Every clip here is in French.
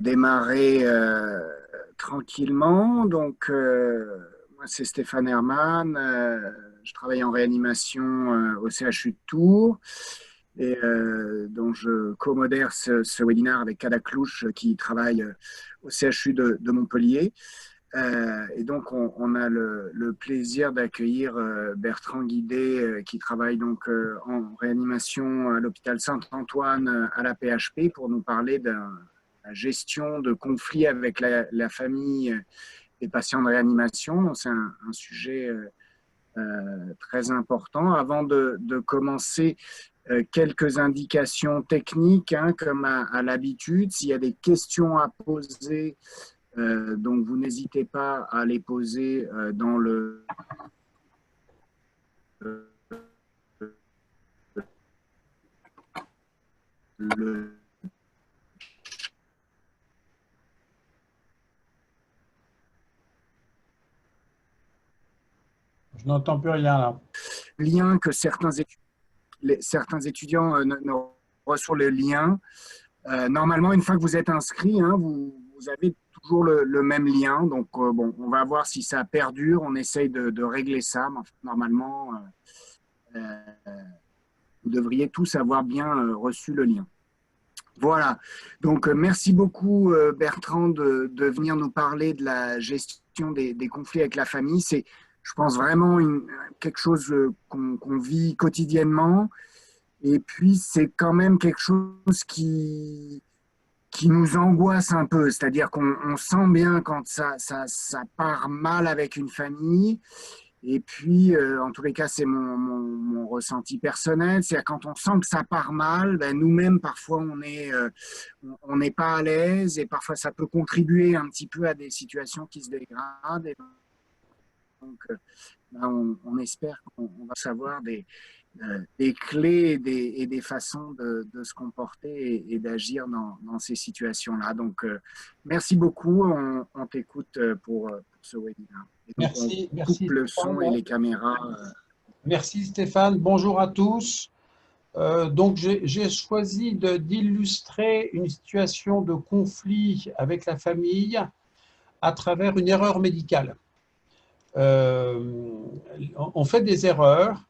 démarrer tranquillement. Donc, moi, c'est Stéphane Herman. Je travaille en réanimation au CHU de Tours. Et donc, je co-modère ce webinaire avec Kada Clouche qui travaille au CHU de Montpellier. Et donc, on a le plaisir d'accueillir Bertrand Guidé, qui travaille donc en réanimation à l'hôpital Saint-Antoine à la PHP pour nous parler de la gestion de conflits avec la famille des patients de réanimation. C'est un sujet très important. Avant de commencer, quelques indications techniques, hein, comme à l'habitude. S'il y a des questions à poser, donc vous n'hésitez pas à les poser dans le Je n'entends plus rien là. lien que certains étudiants ne reçoivent le lien. Normalement, une fois que vous êtes inscrit, hein, vous avez toujours le même lien. Donc, bon, on va voir si ça perdure. On essaye de régler ça. Mais normalement, vous devriez tous avoir bien reçu le lien. Voilà. Donc, merci beaucoup, Bertrand, de venir nous parler de la gestion des conflits avec la famille. C'est, je pense, vraiment quelque chose qu'on vit quotidiennement. Et puis, c'est quand même quelque chose qui nous angoisse un peu. C'est-à-dire qu'on sent bien quand ça part mal avec une famille. Et puis, en tous les cas, c'est mon ressenti personnel. C'est-à-dire quand on sent que ça part mal, ben, nous-mêmes, parfois, on n'est pas à l'aise et parfois, ça peut contribuer un petit peu à des situations qui se dégradent. Et donc, ben, on espère qu'on va savoir des clés et des façons de se comporter et d'agir dans ces situations-là. Donc, merci beaucoup. On t'écoute pour ce webinaire. Et donc, on coupe Merci le son et Stéphane. les caméras. Merci Stéphane. Bonjour à tous. Donc j'ai choisi d'illustrer une situation de conflit avec la famille à travers une erreur médicale. On fait des erreurs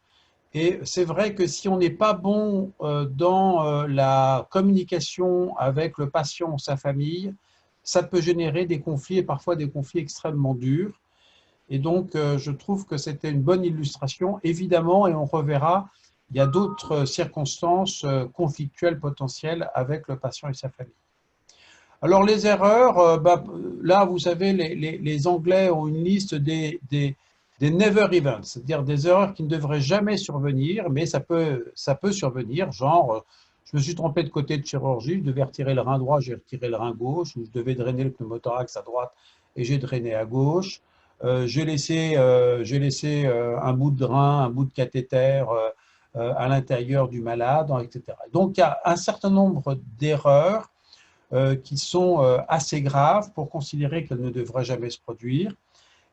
et c'est vrai que si on n'est pas bon dans la communication avec le patient ou sa famille, ça peut générer des conflits et parfois des conflits extrêmement durs. Et donc, je trouve que c'était une bonne illustration. Évidemment, et on reverra, il y a d'autres circonstances conflictuelles potentielles avec le patient et sa famille. Alors, les erreurs, là, vous savez, les Anglais ont une liste des never events, c'est-à-dire des erreurs qui ne devraient jamais survenir, mais ça peut survenir, genre, je me suis trompé de côté de chirurgie, je devais retirer le rein droit, j'ai retiré le rein gauche, ou je devais drainer le pneumothorax à droite et j'ai drainé à gauche. J'ai laissé un bout de rein, un bout de cathéter à l'intérieur du malade, etc. Donc, il y a un certain nombre d'erreurs qui sont assez graves pour considérer qu'elles ne devraient jamais se produire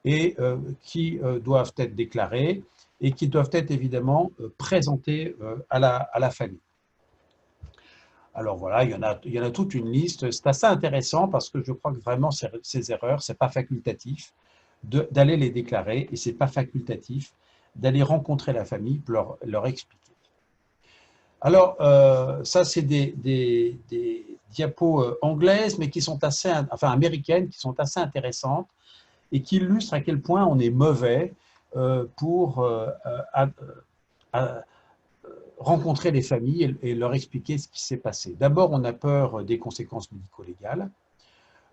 et qui doivent être déclarées et qui doivent être évidemment présentées à la famille. Alors voilà, il y en a toute une liste. C'est assez intéressant parce que je crois que vraiment ces erreurs, ce n'est pas facultatif d'aller les déclarer et ce n'est pas facultatif d'aller rencontrer la famille pour leur expliquer. Alors, ça, c'est des diapos anglaises, mais qui sont enfin américaines, qui sont assez intéressantes et qui illustrent à quel point on est mauvais pour rencontrer les familles et leur expliquer ce qui s'est passé. D'abord, on a peur des conséquences médico-légales.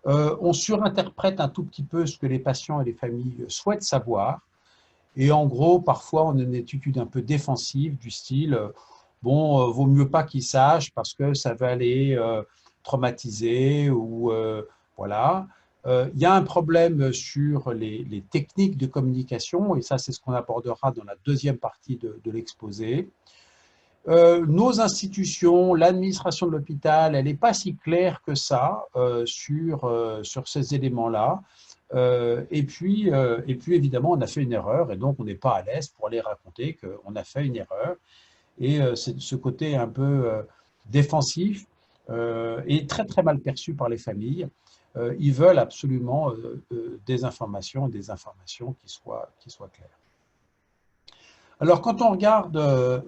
On surinterprète un tout petit peu ce que les patients et les familles souhaitent savoir. Et en gros, parfois, on a une attitude un peu défensive du style bon, vaut mieux pas qu'ils sachent parce que ça va les traumatiser ou voilà. Il y a un problème sur les techniques de communication et ça, c'est ce qu'on abordera dans la deuxième partie de l'exposé. Nos institutions, l'administration de l'hôpital, elle n'est pas si claire que ça sur ces éléments-là. Et puis, évidemment, on a fait une erreur et donc on n'est pas à l'aise pour aller raconter qu'on a fait une erreur. Et c'est ce côté un peu défensif est très très mal perçu par les familles. Ils veulent absolument des informations qui soient claires. Alors, quand on regarde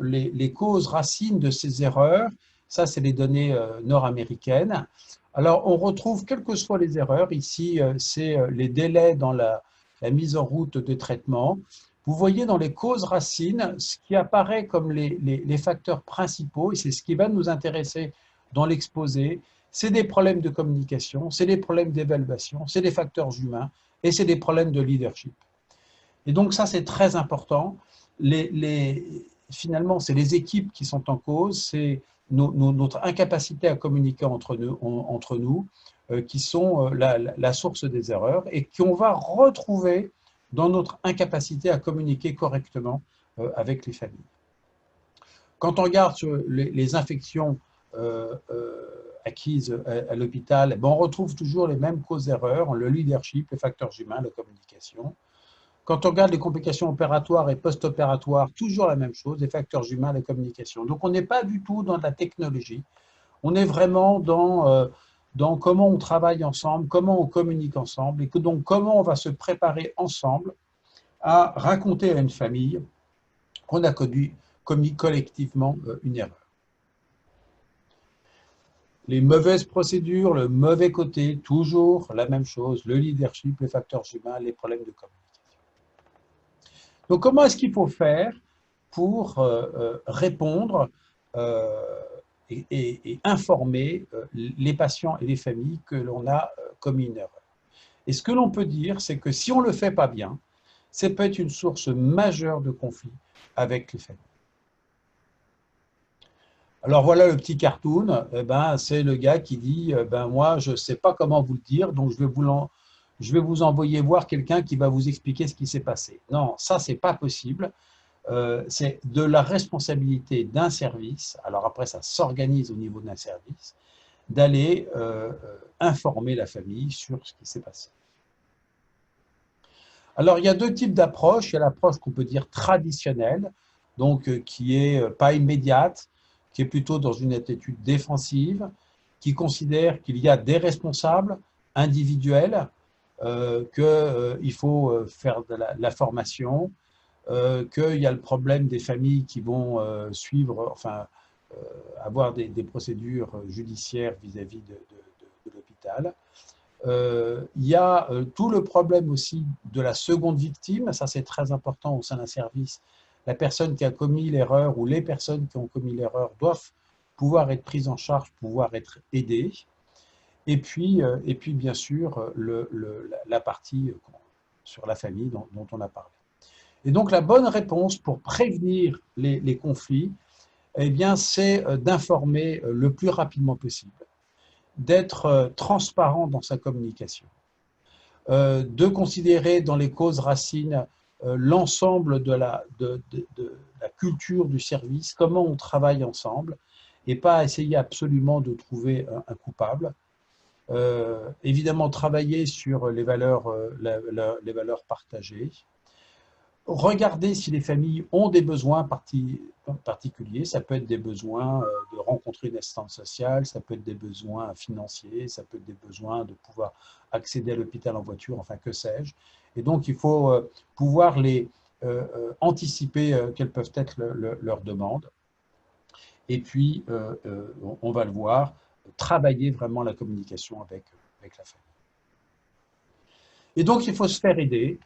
les causes racines de ces erreurs, ça, c'est les données nord-américaines. Alors, on retrouve, quelles que soient les erreurs, ici, c'est les délais dans la mise en route de traitement. Vous voyez dans les causes racines, ce qui apparaît comme les facteurs principaux, et c'est ce qui va nous intéresser dans l'exposé, c'est des problèmes de communication, c'est des problèmes d'évaluation, c'est des facteurs humains, et c'est des problèmes de leadership. Et donc, ça, c'est très important. Finalement, c'est les équipes qui sont en cause, c'est notre incapacité à communiquer entre nous qui sont la source des erreurs et qu'on va retrouver dans notre incapacité à communiquer correctement avec les familles. Quand on regarde sur les infections acquises à l'hôpital, on retrouve toujours les mêmes causes d'erreurs, le leadership, les facteurs humains, la communication. Quand on regarde les complications opératoires et post-opératoires, toujours la même chose, les facteurs humains, la communication. Donc, on n'est pas du tout dans de la technologie. On est vraiment dans comment on travaille ensemble, comment on communique ensemble, et donc comment on va se préparer ensemble à raconter à une famille qu'on a commis collectivement une erreur. Les mauvaises procédures, le mauvais côté, toujours la même chose, le leadership, les facteurs humains, les problèmes de communication. Donc, comment est-ce qu'il faut faire pour répondre et informer les patients et les familles que l'on a commis une erreur? Et ce que l'on peut dire, c'est que si on ne le fait pas bien, ça peut être une source majeure de conflit avec les familles. Alors voilà le petit cartoon, c'est le gars qui dit moi je ne sais pas comment vous le dire, donc je vais vous envoyer voir quelqu'un qui va vous expliquer ce qui s'est passé. Non, ça c'est pas possible. C'est de la responsabilité d'un service, alors après ça s'organise au niveau d'un service, d'aller informer la famille sur ce qui s'est passé. Alors il y a deux types d'approches. Il y a l'approche qu'on peut dire traditionnelle, donc qui est pas immédiate, qui est plutôt dans une attitude défensive, qui considère qu'il y a des responsables individuels, qu'il faut faire de la formation, qu'il y a le problème des familles qui vont suivre, avoir des procédures judiciaires vis-à-vis de l'hôpital. Il y a tout le problème aussi de la seconde victime, ça c'est très important au sein d'un service. La personne qui a commis l'erreur ou les personnes qui ont commis l'erreur doivent pouvoir être prises en charge, pouvoir être aidées. Et puis bien sûr, la partie sur la famille dont on a parlé. Et donc, la bonne réponse pour prévenir les conflits, eh bien, c'est d'informer le plus rapidement possible, d'être transparent dans sa communication, de considérer dans les causes racines l'ensemble de la culture du service, comment on travaille ensemble, et pas essayer absolument de trouver un coupable. Évidemment, travailler sur les valeurs partagées. Regardez si les familles ont des besoins particuliers. Ça peut être des besoins de rencontrer une assistante sociale, ça peut être des besoins financiers, ça peut être des besoins de pouvoir accéder à l'hôpital en voiture, enfin que sais-je. Et donc, il faut pouvoir anticiper quelles peuvent être leurs demandes. Et puis, on va le voir, travailler vraiment la communication avec la famille. Et donc, il faut se faire aider.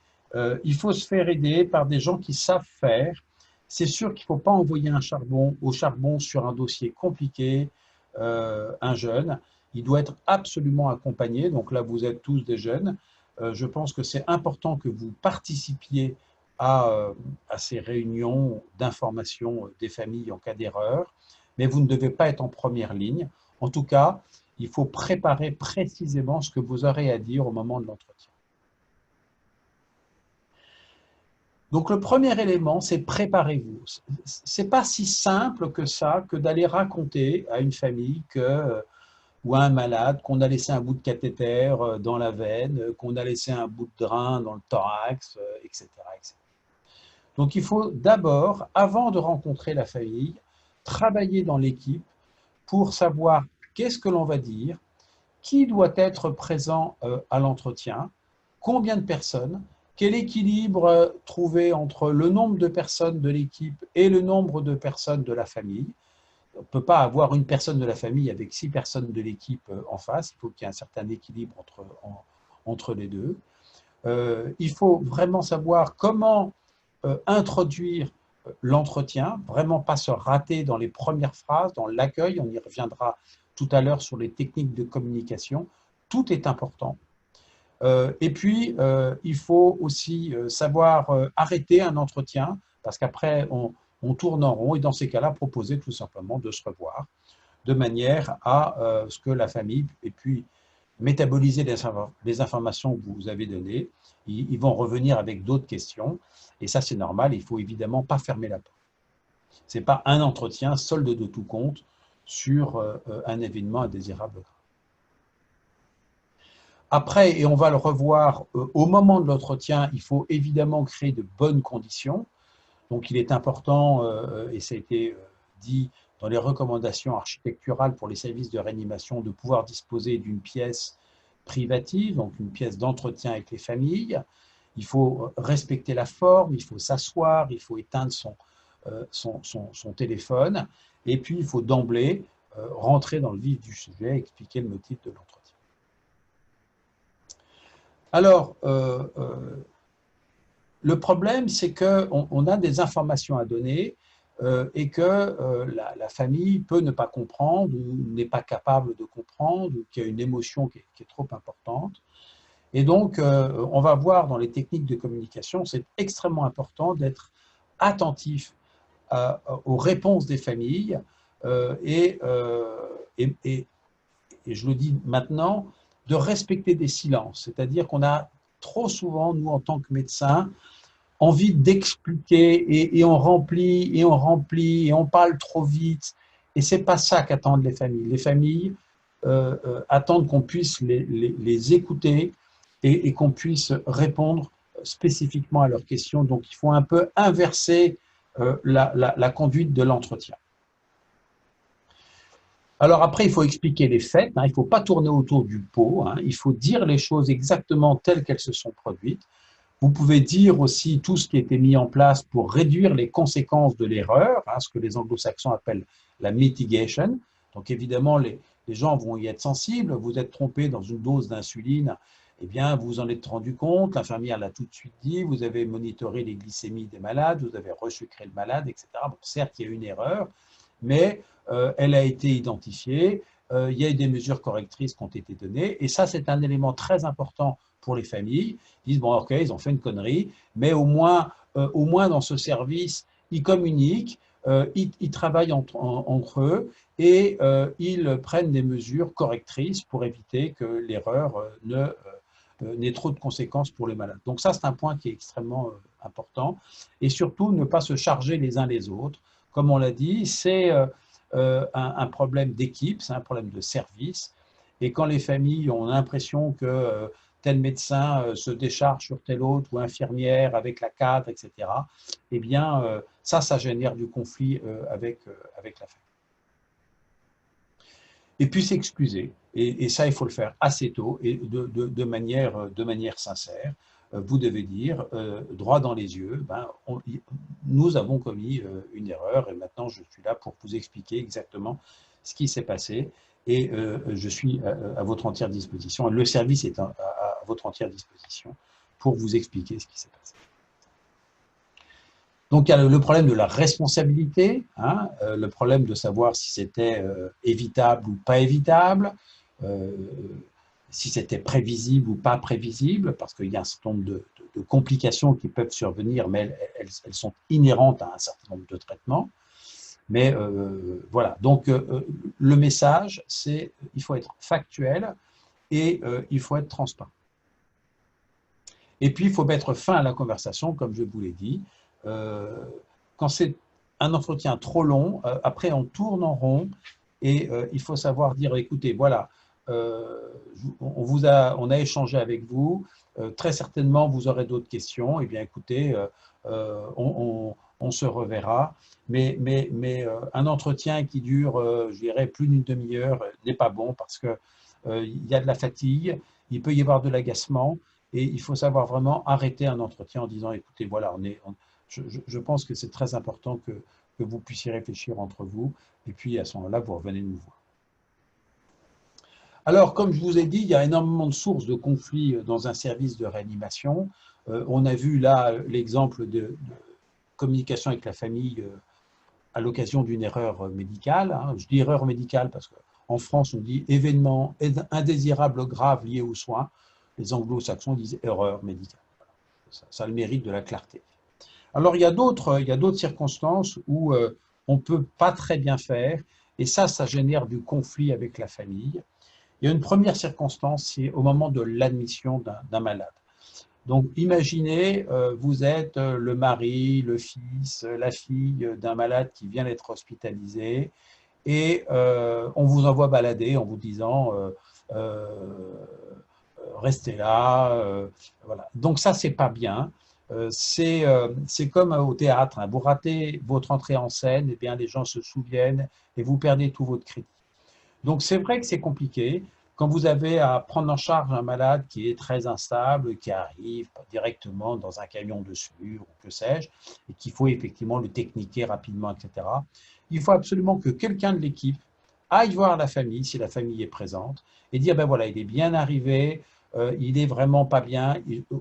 Il faut se faire aider par des gens qui savent faire. C'est sûr qu'il ne faut pas envoyer au charbon sur un dossier compliqué, un jeune. Il doit être absolument accompagné. Donc là, vous êtes tous des jeunes. Je pense que c'est important que vous participiez à ces réunions d'information des familles en cas d'erreur, mais vous ne devez pas être en première ligne. En tout cas, il faut préparer précisément ce que vous aurez à dire au moment de l'entretien. Donc, le premier élément, c'est préparez-vous. Ce n'est pas si simple que ça, que d'aller raconter à une famille ou à un malade qu'on a laissé un bout de cathéter dans la veine, qu'on a laissé un bout de drain dans le thorax, etc., etc. Donc, il faut d'abord, avant de rencontrer la famille, travailler dans l'équipe pour savoir qu'est-ce que l'on va dire, qui doit être présent à l'entretien, combien de personnes, quel équilibre trouver entre le nombre de personnes de l'équipe et le nombre de personnes de la famille. On ne peut pas avoir une personne de la famille avec 6 personnes de l'équipe en face, il faut qu'il y ait un certain équilibre entre les deux. Il faut vraiment savoir comment introduire l'entretien, vraiment pas se rater dans les premières phrases, dans l'accueil, on y reviendra tout à l'heure sur les techniques de communication, tout est important. Et puis, il faut aussi savoir arrêter un entretien, parce qu'après, on tourne en rond, et dans ces cas-là, proposer tout simplement de se revoir, de manière à ce que la famille ait pu métaboliser les informations que vous avez données. Ils vont revenir avec d'autres questions, et ça, c'est normal, il ne faut évidemment pas fermer la porte. Ce n'est pas un entretien solde de tout compte sur un événement indésirable. Après, et on va le revoir, au moment de l'entretien, il faut évidemment créer de bonnes conditions. Donc, il est important, et ça a été dit dans les recommandations architecturales pour les services de réanimation, de pouvoir disposer d'une pièce privative, donc une pièce d'entretien avec les familles. Il faut respecter la forme, il faut s'asseoir, il faut éteindre son téléphone, et puis il faut d'emblée rentrer dans le vif du sujet, expliquer le motif de l'entretien. Alors, le problème, c'est qu'on a des informations à donner et que la famille peut ne pas comprendre ou n'est pas capable de comprendre ou qu'il y a une émotion qui est trop importante. Et donc, on va voir dans les techniques de communication, c'est extrêmement important d'être attentif aux réponses des familles et je le dis maintenant, de respecter des silences. C'est-à-dire qu'on a trop souvent, nous, en tant que médecins, envie d'expliquer et on remplit, et on remplit, et on parle trop vite. Et ce n'est pas ça qu'attendent les familles. Les familles attendent qu'on puisse les écouter et qu'on puisse répondre spécifiquement à leurs questions. Donc, il faut un peu inverser la conduite de l'entretien. Alors après, il faut expliquer les faits, il ne faut pas tourner autour du pot, il faut dire les choses exactement telles qu'elles se sont produites. Vous pouvez dire aussi tout ce qui a été mis en place pour réduire les conséquences de l'erreur, ce que les anglo-saxons appellent la mitigation. Donc évidemment, les gens vont y être sensibles. Vous êtes trompé dans une dose d'insuline, eh bien, vous vous en êtes rendu compte, l'infirmière l'a tout de suite dit, vous avez monitoré les glycémies des malades, vous avez resucré le malade, etc. Bon, certes, il y a une erreur, mais elle a été identifiée, il y a eu des mesures correctrices qui ont été données, et ça, c'est un élément très important pour les familles. Ils disent, bon, ok, ils ont fait une connerie, mais au moins dans ce service, ils communiquent, ils travaillent entre eux, et ils prennent des mesures correctrices pour éviter que l'erreur n'ait trop de conséquences pour les malades. Donc ça, c'est un point qui est extrêmement important, et surtout, ne pas se charger les uns les autres. Comme on l'a dit, c'est un problème d'équipe, c'est un problème de service. Et quand les familles ont l'impression que tel médecin se décharge sur tel autre ou infirmière avec la cadre, etc., eh bien, ça génère du conflit avec la famille. Et puis s'excuser. Et ça, il faut le faire assez tôt et de manière sincère. Vous devez dire, droit dans les yeux, nous avons commis une erreur et maintenant je suis là pour vous expliquer exactement ce qui s'est passé et je suis à votre entière disposition. Le service est à votre entière disposition pour vous expliquer ce qui s'est passé. Donc il y a le problème de la responsabilité, le problème de savoir si c'était évitable ou pas évitable, si c'était prévisible ou pas prévisible, parce qu'il y a un certain nombre de complications qui peuvent survenir, mais elles sont inhérentes à un certain nombre de traitements. Mais voilà, donc le message, c'est il faut être factuel et il faut être transparent. Et puis, il faut mettre fin à la conversation, comme je vous l'ai dit. Quand c'est un entretien trop long, après on tourne en rond et il faut savoir dire, écoutez, voilà, on a échangé avec vous, très certainement vous aurez d'autres questions, et bien écoutez, on on se reverra. Mais un entretien qui dure, je dirais, plus d'une demi-heure n'est pas bon parce que il y a de la fatigue, il peut y avoir de l'agacement et il faut savoir vraiment arrêter un entretien en disant, écoutez, voilà, je pense que c'est très important que vous puissiez réfléchir entre vous et puis à ce moment-là, vous revenez nous voir. Alors, comme je vous ai dit, il y a énormément de sources de conflits dans un service de réanimation. On a vu là l'exemple de communication avec la famille à l'occasion d'une erreur médicale. Je dis erreur médicale parce qu'en France, on dit événement indésirable grave lié aux soins. Les anglo-saxons disent erreur médicale. Ça a le mérite de la clarté. Alors, il y a d'autres circonstances où on ne peut pas très bien faire, et ça génère du conflit avec la famille. Il y a une première circonstance, c'est au moment de l'admission d'un malade. Donc, imaginez, vous êtes le mari, le fils, la fille d'un malade qui vient d'être hospitalisé et on vous envoie balader en vous disant restez là. Voilà. Donc, ça, c'est pas bien. C'est comme au théâtre. Vous ratez votre entrée en scène, et bien les gens se souviennent et vous perdez tout votre crédit. Donc, c'est vrai que c'est compliqué. Quand vous avez à prendre en charge un malade qui est très instable, qui arrive directement dans un camion de SMUR ou que sais-je, et qu'il faut effectivement le techniquer rapidement, etc., il faut absolument que quelqu'un de l'équipe aille voir la famille, si la famille est présente, et dire, ben voilà, il est bien arrivé, il est vraiment pas bien,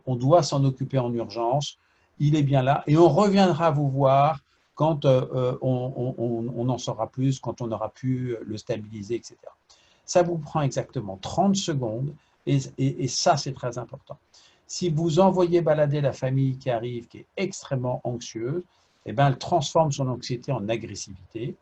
on doit s'en occuper en urgence, il est bien là, et on reviendra vous voir quand on en saura plus, quand on aura pu le stabiliser, etc. Ça vous prend exactement 30 secondes et ça, c'est très important. Si vous envoyez balader la famille qui arrive, qui est extrêmement anxieuse, eh bien, elle transforme son anxiété en agressivité.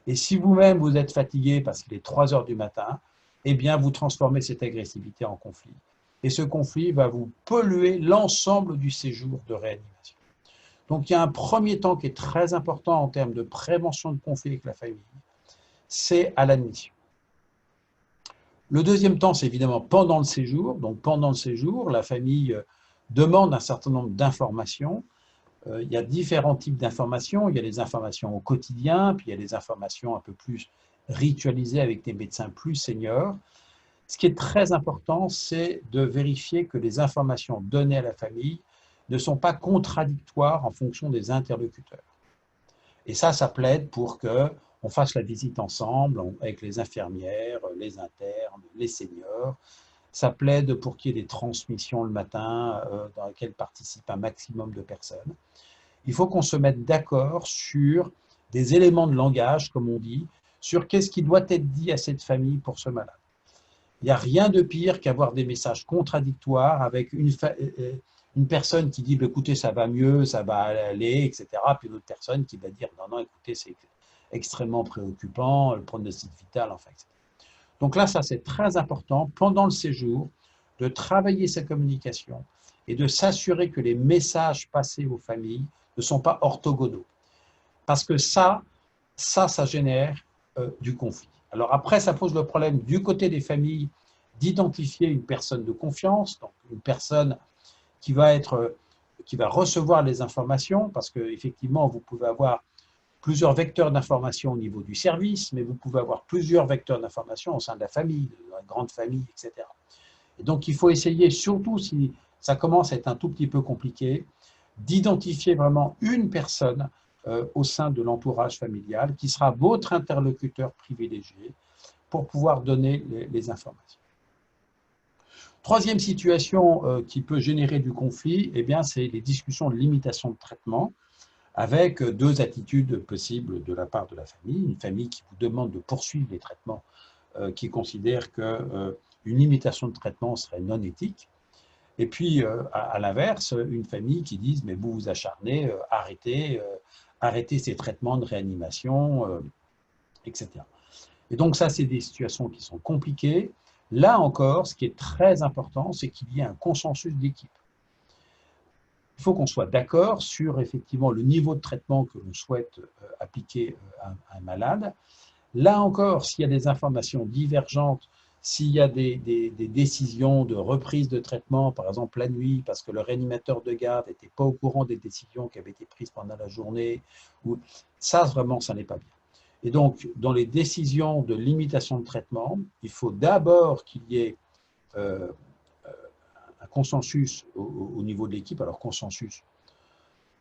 Et si vous-même, vous êtes fatigué parce qu'il est 3 heures du matin, eh bien, vous transformez cette agressivité en conflit. Et ce conflit va vous polluer l'ensemble du séjour de réanimation. Donc, il y a un premier temps qui est très important en termes de prévention de conflit avec la famille, c'est à l'admission. Le deuxième temps, c'est évidemment pendant le séjour. Donc, pendant le séjour, la famille demande un certain nombre d'informations. Il y a différents types d'informations. Il y a les informations au quotidien, puis il y a les informations un peu plus ritualisées avec des médecins plus seniors. Ce qui est très important, c'est de vérifier que les informations données à la famille ne sont pas contradictoires en fonction des interlocuteurs. Et ça plaide pour qu'on fasse la visite ensemble avec les infirmières, les internes, les seniors. Ça plaide pour qu'il y ait des transmissions le matin dans lesquelles participent un maximum de personnes. Il faut qu'on se mette d'accord sur des éléments de langage, comme on dit, sur qu'est-ce qui doit être dit à cette famille pour ce malade. Il n'y a rien de pire qu'avoir des messages contradictoires avec une personne qui dit, écoutez, ça va mieux, ça va aller, etc. Puis une autre personne qui va dire, non, non, écoutez, c'est extrêmement préoccupant, le pronostic vital, enfin, etc. Donc là, ça, c'est très important, pendant le séjour, de travailler sa communication et de s'assurer que les messages passés aux familles ne sont pas orthogonaux. Parce que ça génère du conflit. Alors après, ça pose le problème du côté des familles d'identifier une personne de confiance, donc une personne qui va recevoir les informations, parce qu'effectivement, vous pouvez avoir plusieurs vecteurs d'information au niveau du service, mais vous pouvez avoir plusieurs vecteurs d'information au sein de la famille, de la grande famille, etc. Et donc, il faut essayer, surtout si ça commence à être un tout petit peu compliqué, d'identifier vraiment une personne au sein de l'entourage familial qui sera votre interlocuteur privilégié pour pouvoir donner les informations. Troisième situation qui peut générer du conflit, eh bien, c'est les discussions de limitation de traitement avec deux attitudes possibles de la part de la famille. Une famille qui vous demande de poursuivre les traitements, qui considère qu'une limitation de traitement serait non éthique. Et puis, à l'inverse, une famille qui dit « mais vous vous acharnez, arrêtez ces traitements de réanimation, etc. » Et donc ça, c'est des situations qui sont compliquées. Là encore, ce qui est très important, c'est qu'il y ait un consensus d'équipe. Il faut qu'on soit d'accord sur effectivement le niveau de traitement que l'on souhaite appliquer à un malade. Là encore, s'il y a des informations divergentes, s'il y a des décisions de reprise de traitement, par exemple la nuit, parce que le réanimateur de garde n'était pas au courant des décisions qui avaient été prises pendant la journée, ça vraiment, ça n'est pas bien. Et donc, dans les décisions de limitation de traitement, il faut d'abord qu'il y ait un consensus au niveau de l'équipe. Alors, consensus,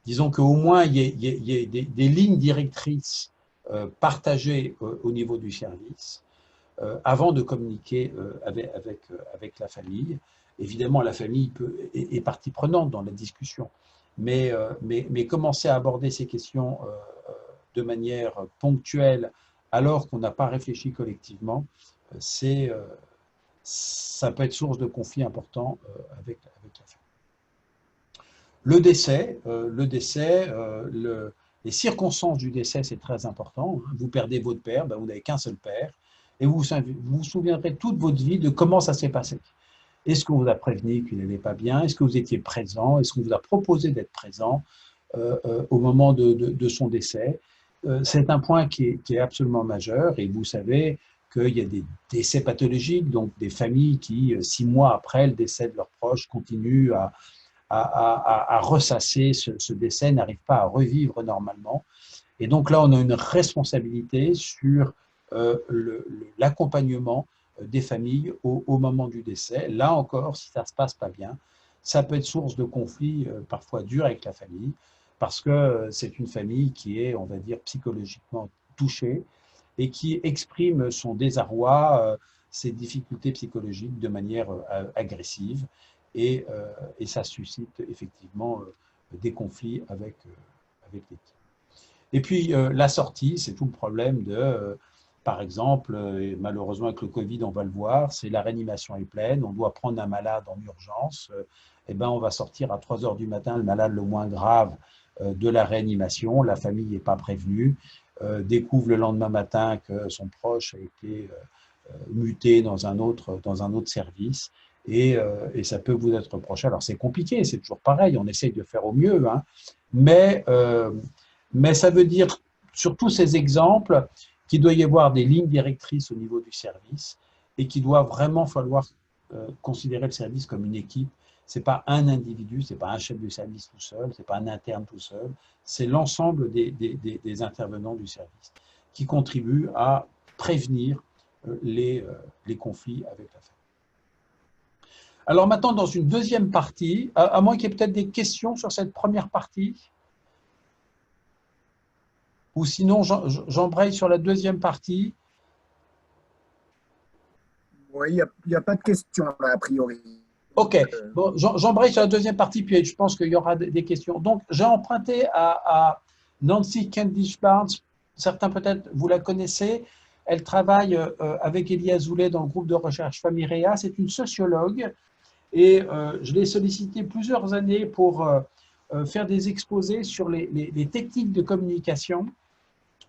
disons qu'au moins il y ait des lignes directrices partagées au niveau du service avant de communiquer avec la famille. Évidemment, la famille est partie prenante dans la discussion, mais commencer à aborder ces questions de manière ponctuelle alors qu'on n'a pas réfléchi collectivement, ça peut être source de conflits importants avec la famille. Le décès, les circonstances du décès, c'est très important. Vous perdez votre père, ben vous n'avez qu'un seul père, et vous vous souviendrez toute votre vie de comment ça s'est passé. Est-ce qu'on vous a prévenu qu'il n'allait pas bien? Est-ce que vous étiez présent? Est-ce qu'on vous a proposé d'être présent au moment de son décès? C'est un point qui est absolument majeur, et vous savez qu'il y a des décès pathologiques, donc des familles qui, 6 mois après le décès de leurs proches, continuent à ressasser ce décès, n'arrivent pas à revivre normalement. Et donc là, on a une responsabilité sur l'accompagnement des familles au moment du décès. Là encore, si ça ne se passe pas bien, ça peut être source de conflits parfois durs avec la famille, parce que c'est une famille qui est, on va dire, psychologiquement touchée et qui exprime son désarroi, ses difficultés psychologiques de manière agressive, et ça suscite effectivement des conflits avec l'équipe. Et puis la sortie, c'est tout le problème de, par exemple, malheureusement avec le Covid, on va le voir, c'est la réanimation est pleine, on doit prendre un malade en urgence, et ben on va sortir à 3 heures du matin le malade le moins grave de la réanimation, la famille n'est pas prévenue, découvre le lendemain matin que son proche a été muté dans un autre service, et ça peut vous être reproché. Alors c'est compliqué, c'est toujours pareil, on essaye de faire au mieux, hein, mais ça veut dire, sur tous ces exemples, qu'il doit y avoir des lignes directrices au niveau du service, et qu'il doit vraiment falloir considérer le service comme une équipe. Ce n'est pas un individu, ce n'est pas un chef de service tout seul, ce n'est pas un interne tout seul, c'est l'ensemble des intervenants du service qui contribuent à prévenir les conflits avec la famille. Alors maintenant, dans une deuxième partie, à moins qu'il y ait peut-être des questions sur cette première partie, ou sinon j'embraye sur la deuxième partie. Oui, il n'y a pas de questions là, a priori. Ok, bon, j'embraye sur la deuxième partie, puis je pense qu'il y aura des questions. Donc, j'ai emprunté à Nancy Candish Barnes, certains peut-être vous la connaissez, elle travaille avec Elie Azoulay dans le groupe de recherche Famiréa, c'est une sociologue, et je l'ai sollicité plusieurs années pour faire des exposés sur les techniques de communication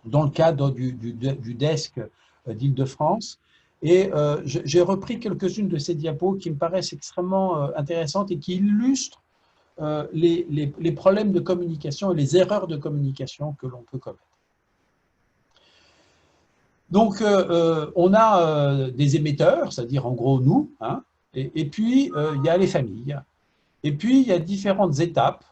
dans le cadre du desk d'Île-de-France. Et j'ai repris quelques-unes de ces diapos qui me paraissent extrêmement intéressantes et qui illustrent les problèmes de communication et les erreurs de communication que l'on peut commettre. Donc, on a des émetteurs, c'est-à-dire en gros nous, hein, et puis il y a les familles. Et puis, il y a différentes étapes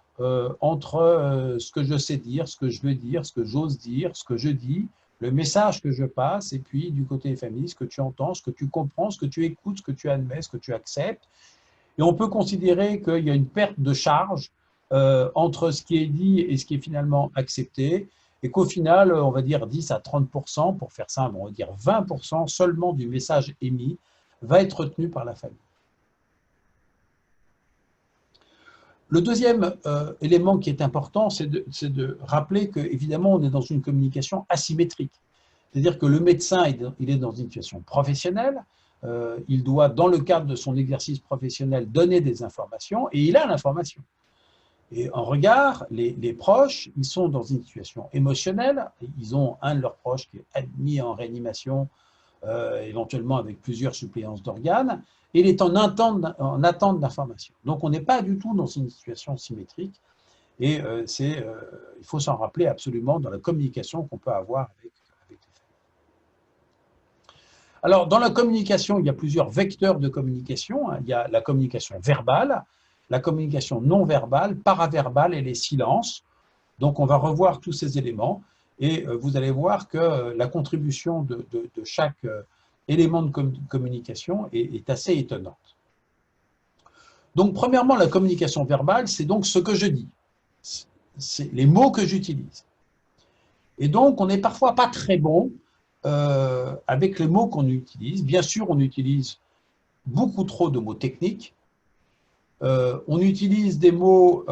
entre ce que je sais dire, ce que je veux dire, ce que j'ose dire, ce que je dis, le message que je passe, et puis du côté des familles, ce que tu entends, ce que tu comprends, ce que tu écoutes, ce que tu admets, ce que tu acceptes. Et on peut considérer qu'il y a une perte de charge entre ce qui est dit et ce qui est finalement accepté, et qu'au final, on va dire 10 à 30%, pour faire simple, on va dire 20% seulement du message émis va être retenu par la famille. Le deuxième élément qui est important, c'est de rappeler qu'évidemment, on est dans une communication asymétrique. C'est-à-dire que le médecin, il est dans une situation professionnelle, il doit, dans le cadre de son exercice professionnel, donner des informations, et il a l'information. Et en regard, les proches, ils sont dans une situation émotionnelle, ils ont un de leurs proches qui est admis en réanimation, éventuellement avec plusieurs suppléances d'organes, et il est en attente d'informations. Donc on n'est pas du tout dans une situation symétrique, et il faut s'en rappeler absolument dans la communication qu'on peut avoir avec les familles. Alors, dans la communication, il y a plusieurs vecteurs de communication. Il y a la communication verbale, la communication non verbale, paraverbale et les silences. Donc, on va revoir tous ces éléments et vous allez voir que la contribution de chaque élément de communication est assez étonnante. Donc, premièrement, la communication verbale, c'est donc ce que je dis. C'est les mots que j'utilise. Et donc, on n'est parfois pas très bon avec les mots qu'on utilise. Bien sûr, on utilise beaucoup trop de mots techniques. On utilise des mots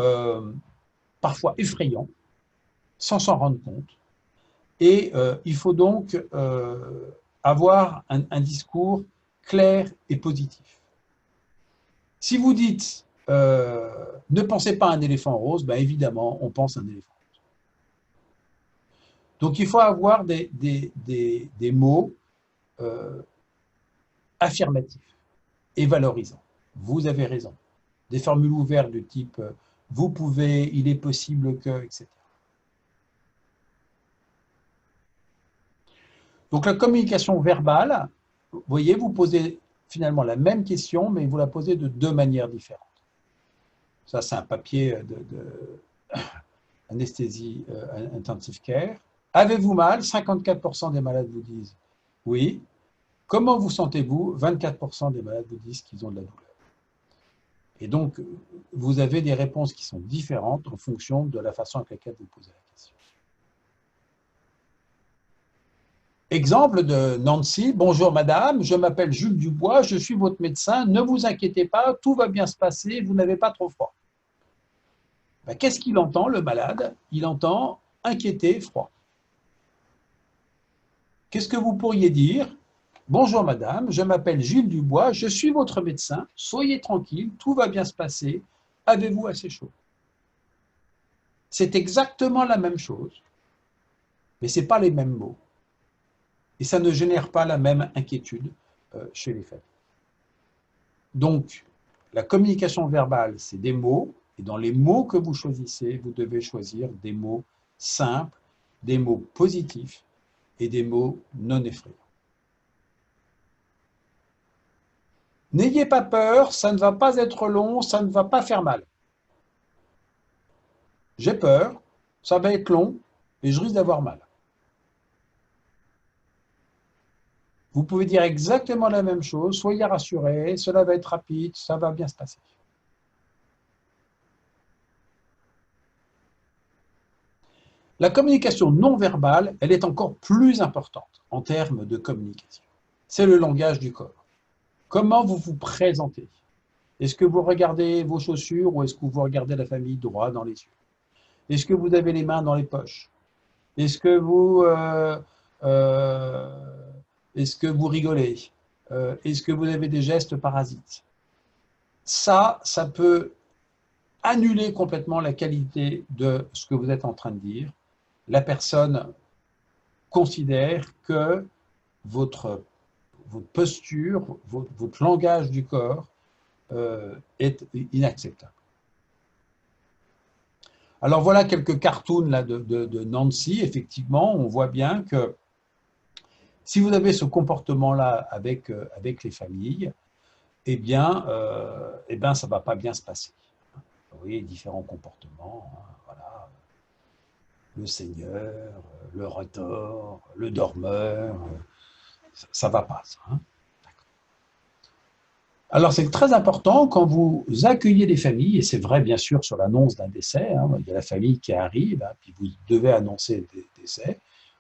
parfois effrayants, sans s'en rendre compte. Et il faut donc avoir un discours clair et positif. Si vous dites ne pensez pas à un éléphant rose, ben évidemment, on pense à un éléphant rose. Donc il faut avoir des mots affirmatifs et valorisants. Vous avez raison. Des formules ouvertes du type vous pouvez, il est possible que, etc. Donc la communication verbale, vous voyez, vous posez finalement la même question, mais vous la posez de deux manières différentes. Ça, c'est un papier d'anesthésie intensive care. Avez-vous mal? 54% des malades vous disent oui. Comment vous sentez-vous? 24% des malades vous disent qu'ils ont de la douleur. Et donc, vous avez des réponses qui sont différentes en fonction de la façon avec laquelle vous posez la question. Exemple de Nancy. Bonjour madame, je m'appelle Jules Dubois, je suis votre médecin, ne vous inquiétez pas, tout va bien se passer, vous n'avez pas trop froid. Ben, qu'est-ce qu'il entend, le malade? Il entend inquiété, froid. Qu'est-ce que vous pourriez dire? Bonjour madame, je m'appelle Gilles Dubois, je suis votre médecin, soyez tranquille, tout va bien se passer, avez-vous assez chaud? C'est exactement la même chose, mais ce n'est pas les mêmes mots. Et ça ne génère pas la même inquiétude chez les familles. Donc, la communication verbale, c'est des mots, et dans les mots que vous choisissez, vous devez choisir des mots simples, des mots positifs et des mots non effrayants. N'ayez pas peur, ça ne va pas être long, ça ne va pas faire mal. J'ai peur, ça va être long et je risque d'avoir mal. Vous pouvez dire exactement la même chose, soyez rassurés, cela va être rapide, ça va bien se passer. La communication non verbale, elle est encore plus importante en termes de communication. C'est le langage du corps. Comment vous vous présentez? Est-ce que vous regardez vos chaussures ou est-ce que vous regardez la famille droit dans les yeux? Est-ce que vous avez les mains dans les poches? Est-ce que vous rigolez? Est-ce que vous avez des gestes parasites? Ça peut annuler complètement la qualité de ce que vous êtes en train de dire. La personne considère que votre posture, votre langage du corps est inacceptable. Alors voilà quelques cartoons là, de Nancy. Effectivement, on voit bien que si vous avez ce comportement-là avec les familles, eh bien, ça ne va pas bien se passer. Vous voyez, différents comportements, hein, voilà. Le seigneur, le retors, le dormeur, ça ne va pas, ça. Hein. Alors, c'est très important quand vous accueillez les familles, et c'est vrai bien sûr sur l'annonce d'un décès, hein, il y a la famille qui arrive, hein, puis vous devez annoncer des décès.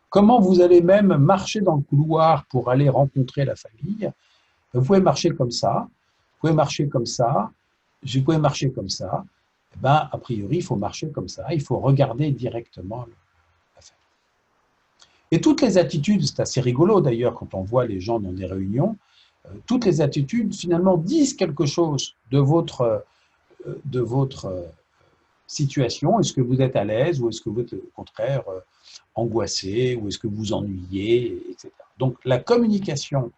Comment vous allez même marcher dans le couloir pour aller rencontrer la famille? Vous pouvez marcher comme ça, vous pouvez marcher comme ça, vous pouvez marcher comme ça. Eh ben, a priori, il faut marcher comme ça, il faut regarder directement la famille. Et toutes les attitudes, c'est assez rigolo d'ailleurs quand on voit les gens dans des réunions, toutes les attitudes finalement disent quelque chose de votre situation. Est-ce que vous êtes à l'aise ou est-ce que vous êtes au contraire angoissé ou est-ce que vous ennuyez, etc. Donc la communication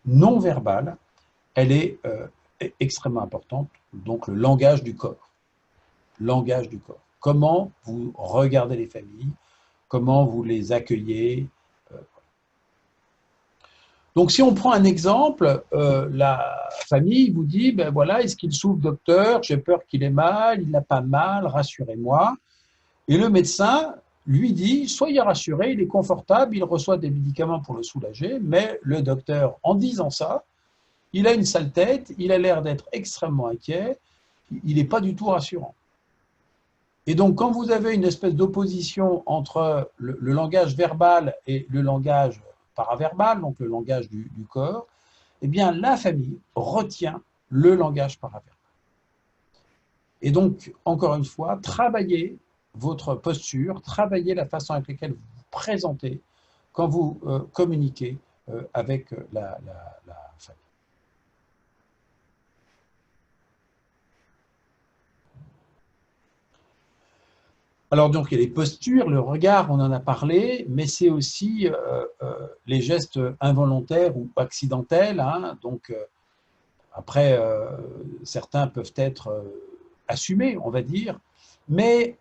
non verbale, elle est extrêmement importante. Donc le langage du corps. Langage du corps. Comment vous regardez les familles, comment vous les accueillez. Donc, si on prend un exemple, la famille vous dit, ben voilà, est-ce qu'il souffre, docteur? J'ai peur qu'il ait mal, il n'a pas mal, rassurez-moi. Et le médecin lui dit, soyez rassuré, il est confortable, il reçoit des médicaments pour le soulager, mais le docteur, en disant ça, il a une sale tête, il a l'air d'être extrêmement inquiet, il n'est pas du tout rassurant. Et donc, quand vous avez une espèce d'opposition entre le langage verbal et le langage paraverbal, donc le langage du corps, eh bien, la famille retient le langage paraverbal. Et donc, encore une fois, travaillez votre posture, travaillez la façon avec laquelle vous vous présentez quand vous communiquez avec la famille. Alors donc, il y a les postures, le regard, on en a parlé, mais c'est aussi les gestes involontaires ou accidentels. Hein, donc, après, certains peuvent être assumés, on va dire, mais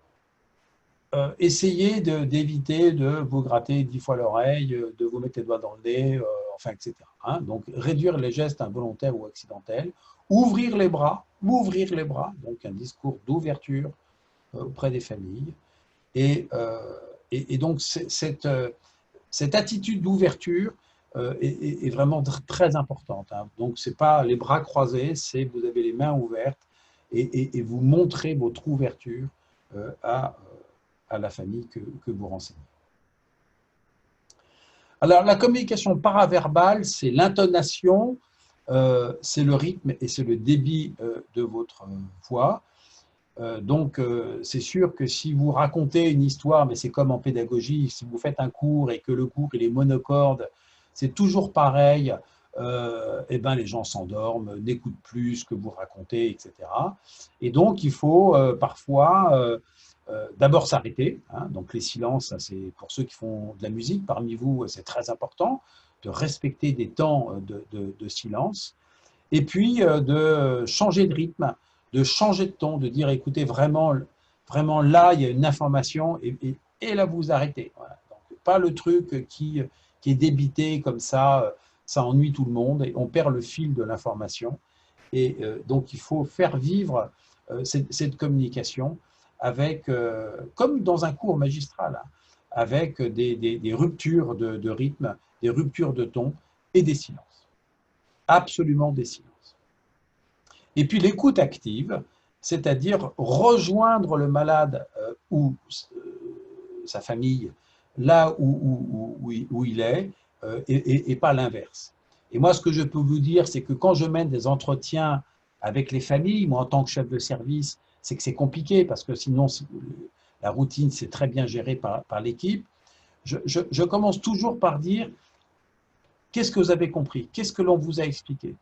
essayez d'éviter de vous gratter 10 fois l'oreille, de vous mettre les doigts dans le nez, enfin, etc. Hein, donc, réduire les gestes involontaires ou accidentels, ouvrir les bras, donc un discours d'ouverture auprès des familles. Et donc, cette attitude d'ouverture est vraiment très importante. Hein. Donc, ce n'est pas les bras croisés, c'est vous avez les mains ouvertes et vous montrez votre ouverture à la famille que vous renseignez. Alors, la communication paraverbale, c'est l'intonation, c'est le rythme et c'est le débit de votre voix. Donc, c'est sûr que si vous racontez une histoire, mais c'est comme en pédagogie, si vous faites un cours et que le cours il est monocorde, c'est toujours pareil, et ben les gens s'endorment, n'écoutent plus ce que vous racontez, etc. Et donc, il faut parfois d'abord s'arrêter. Hein, donc, les silences, c'est pour ceux qui font de la musique, parmi vous, c'est très important de respecter des temps de silence. Et puis, de changer de rythme, de changer de ton, de dire, écoutez, vraiment, vraiment là, il y a une information, et là, vous arrêtez. Voilà. Donc, pas le truc qui est débité comme ça ennuie tout le monde, et on perd le fil de l'information. Et donc, il faut faire vivre cette communication avec, comme dans un cours magistral, hein, avec des ruptures de rythme, des ruptures de ton et des silences. Absolument des silences. Et puis l'écoute active, c'est-à-dire rejoindre le malade ou sa famille là où il est et pas l'inverse. Et moi, ce que je peux vous dire, c'est que quand je mène des entretiens avec les familles, moi en tant que chef de service, c'est que c'est compliqué parce que sinon la routine, c'est très bien géré par l'équipe. Je commence toujours par dire qu'est-ce que vous avez compris, qu'est-ce que l'on vous a expliqué.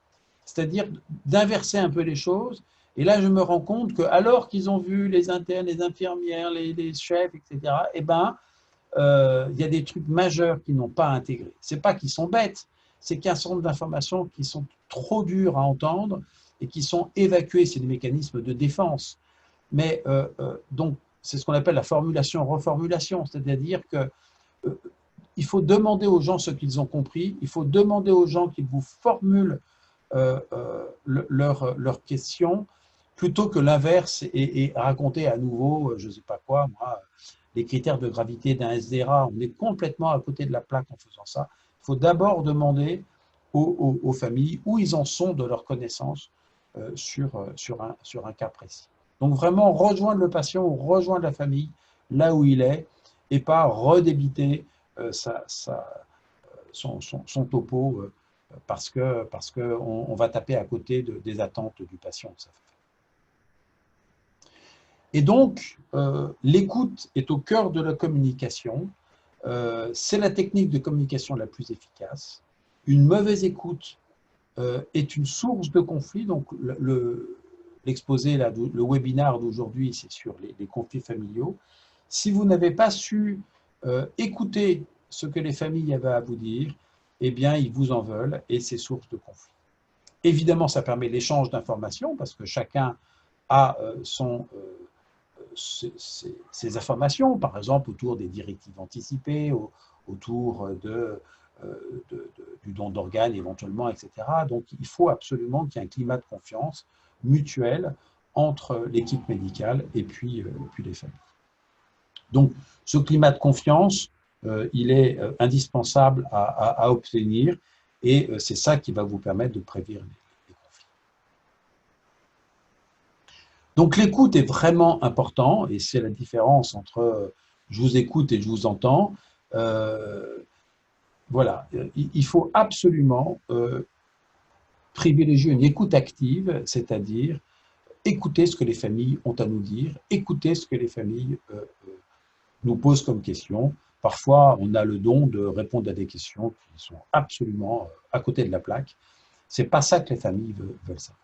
C'est-à-dire d'inverser un peu les choses. Et là, je me rends compte que alors qu'ils ont vu les internes, les infirmières, les chefs, etc., eh ben, il y a des trucs majeurs qu'ils n'ont pas intégrés. Ce n'est pas qu'ils sont bêtes, c'est qu'il y a un certain nombre d'informations qui sont trop dures à entendre et qui sont évacuées. C'est des mécanismes de défense. Mais donc, c'est ce qu'on appelle la formulation-reformulation, c'est-à-dire que il faut demander aux gens ce qu'ils ont compris, il faut demander aux gens qu'ils vous formulent leurs questions, plutôt que l'inverse et raconter à nouveau, je ne sais pas quoi, moi, les critères de gravité d'un SDRA. On est complètement à côté de la plaque en faisant ça. Il faut d'abord demander aux familles où ils en sont de leur connaissance sur un cas précis. Donc vraiment rejoindre le patient ou rejoindre la famille là où il est et pas redébiter son topo parce qu'on va taper à côté des attentes du patient. Et donc, l'écoute est au cœur de la communication. C'est la technique de communication la plus efficace. Une mauvaise écoute est une source de conflit. Donc, l'exposé, le webinaire d'aujourd'hui, c'est sur les conflits familiaux. Si vous n'avez pas su écouter ce que les familles avaient à vous dire, eh bien, ils vous en veulent et c'est source de conflit. Évidemment, ça permet l'échange d'informations parce que chacun a ses informations, par exemple autour des directives anticipées, autour de du don d'organes éventuellement, etc. Donc il faut absolument qu'il y ait un climat de confiance mutuel entre l'équipe médicale et puis les familles. Donc ce climat de confiance, il est indispensable à obtenir et c'est ça qui va vous permettre de prévenir les conflits. Donc l'écoute est vraiment important et c'est la différence entre je vous écoute et je vous entends. Voilà, il faut absolument privilégier une écoute active, c'est-à-dire écouter ce que les familles ont à nous dire, écouter ce que les familles nous posent comme questions. Parfois, on a le don de répondre à des questions qui sont absolument à côté de la plaque. Ce n'est pas ça que les familles veulent savoir.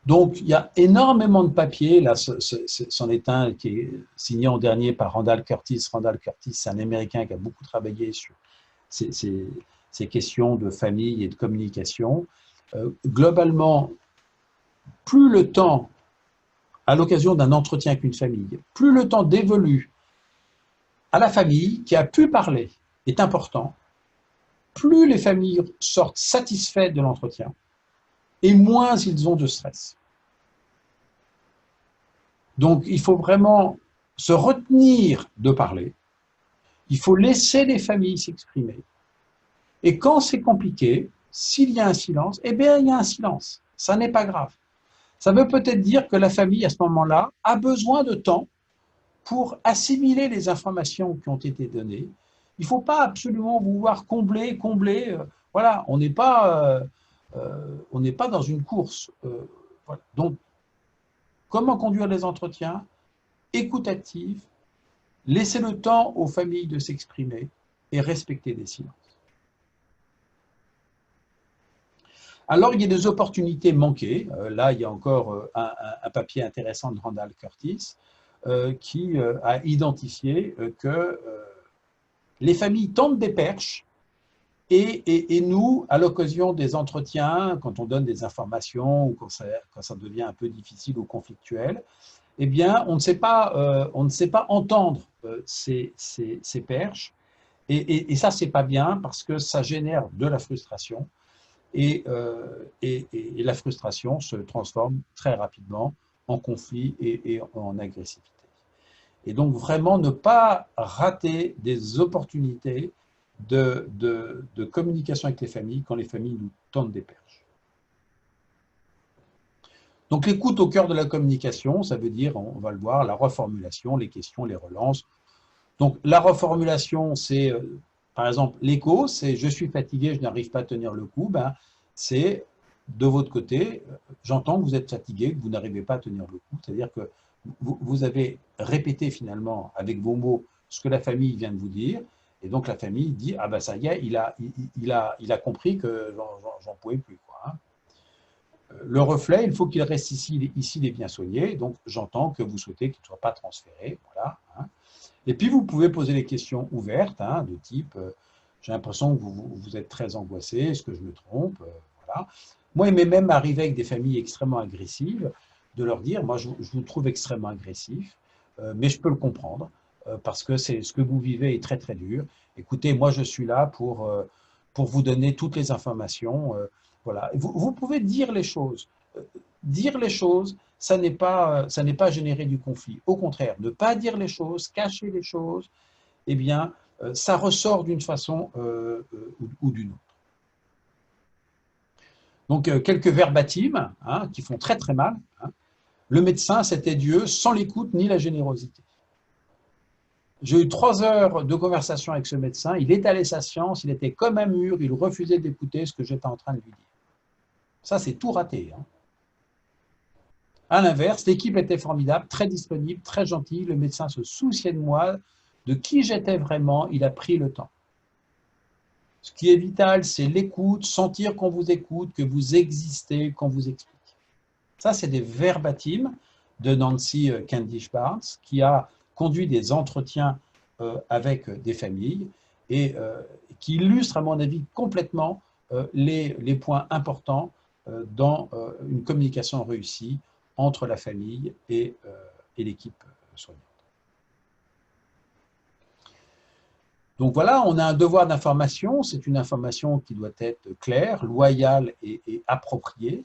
Donc, il y a énormément de papiers. Là, c'en est un qui est signé en dernier par Randall Curtis. Randall Curtis, c'est un Américain qui a beaucoup travaillé sur ces questions de famille et de communication. Globalement, plus le temps, à l'occasion d'un entretien avec une famille, plus le temps dévolu à la famille qui a pu parler est important, plus les familles sortent satisfaites de l'entretien et moins ils ont de stress. Donc, il faut vraiment se retenir de parler. Il faut laisser les familles s'exprimer. Et quand c'est compliqué, s'il y a un silence, eh bien, il y a un silence. Ça n'est pas grave. Ça veut peut-être dire que la famille, à ce moment-là, a besoin de temps pour assimiler les informations qui ont été données. Il ne faut pas absolument vouloir combler. Voilà, on n'est pas dans une course. Voilà. Donc, comment conduire les entretiens? Écoute active, laisser le temps aux familles de s'exprimer et respecter les silences. Alors, il y a des opportunités manquées. Là, il y a encore un papier intéressant de Randall Curtis qui a identifié que les familles tentent des perches et nous, à l'occasion des entretiens, quand on donne des informations ou quand ça devient un peu difficile ou conflictuel, eh bien, on ne sait pas entendre ces perches. Et ça, c'est pas bien parce que ça génère de la frustration. Et la frustration se transforme très rapidement en conflit et en agressivité. Et donc, vraiment, ne pas rater des opportunités de communication avec les familles quand les familles nous tendent des perches. Donc, l'écoute au cœur de la communication, ça veut dire, on va le voir, la reformulation, les questions, les relances. Donc, la reformulation, c'est, par exemple, l'écho, c'est « je suis fatigué, je n'arrive pas à tenir le coup ». Ben, c'est de votre côté, j'entends que vous êtes fatigué, que vous n'arrivez pas à tenir le coup. C'est-à-dire que vous avez répété finalement avec vos mots ce que la famille vient de vous dire. Et donc, la famille dit « ah ben ça y est, il a compris que j'en pouvais plus ». Hein. Le reflet, il faut qu'il reste ici, il est bien soigné. Donc, j'entends que vous souhaitez qu'il ne soit pas transféré. Voilà. Hein. Et puis, vous pouvez poser des questions ouvertes, hein, de type j'ai l'impression que vous êtes très angoissé, est-ce que je me trompe voilà. Moi, il m'est même arrivé avec des familles extrêmement agressives de leur dire moi, je vous trouve extrêmement agressif, mais je peux le comprendre parce que ce que vous vivez est très, très dur. Écoutez, moi, je suis là pour vous donner toutes les informations. Voilà. Vous pouvez dire les choses. Dire les choses, ça n'est pas générer du conflit. Au contraire, ne pas dire les choses, cacher les choses, eh bien, ça ressort d'une façon ou d'une autre. Donc, quelques verbatims hein, qui font très très mal. Hein. Le médecin, c'était Dieu, sans l'écoute ni la générosité. J'ai eu 3 heures de conversation avec ce médecin, il étalait sa science, il était comme un mur, il refusait d'écouter ce que j'étais en train de lui dire. Ça, c'est tout raté. Hein. À l'inverse, l'équipe était formidable, très disponible, très gentille, le médecin se souciait de moi, de qui j'étais vraiment, il a pris le temps. Ce qui est vital, c'est l'écoute, sentir qu'on vous écoute, que vous existez, qu'on vous explique. Ça, c'est des verbatims de Nancy Candish-Barnes, qui a conduit des entretiens avec des familles et qui illustre, à mon avis, complètement les points importants dans une communication réussie entre la famille et l'équipe soignante. Donc voilà, on a un devoir d'information, c'est une information qui doit être claire, loyale et appropriée.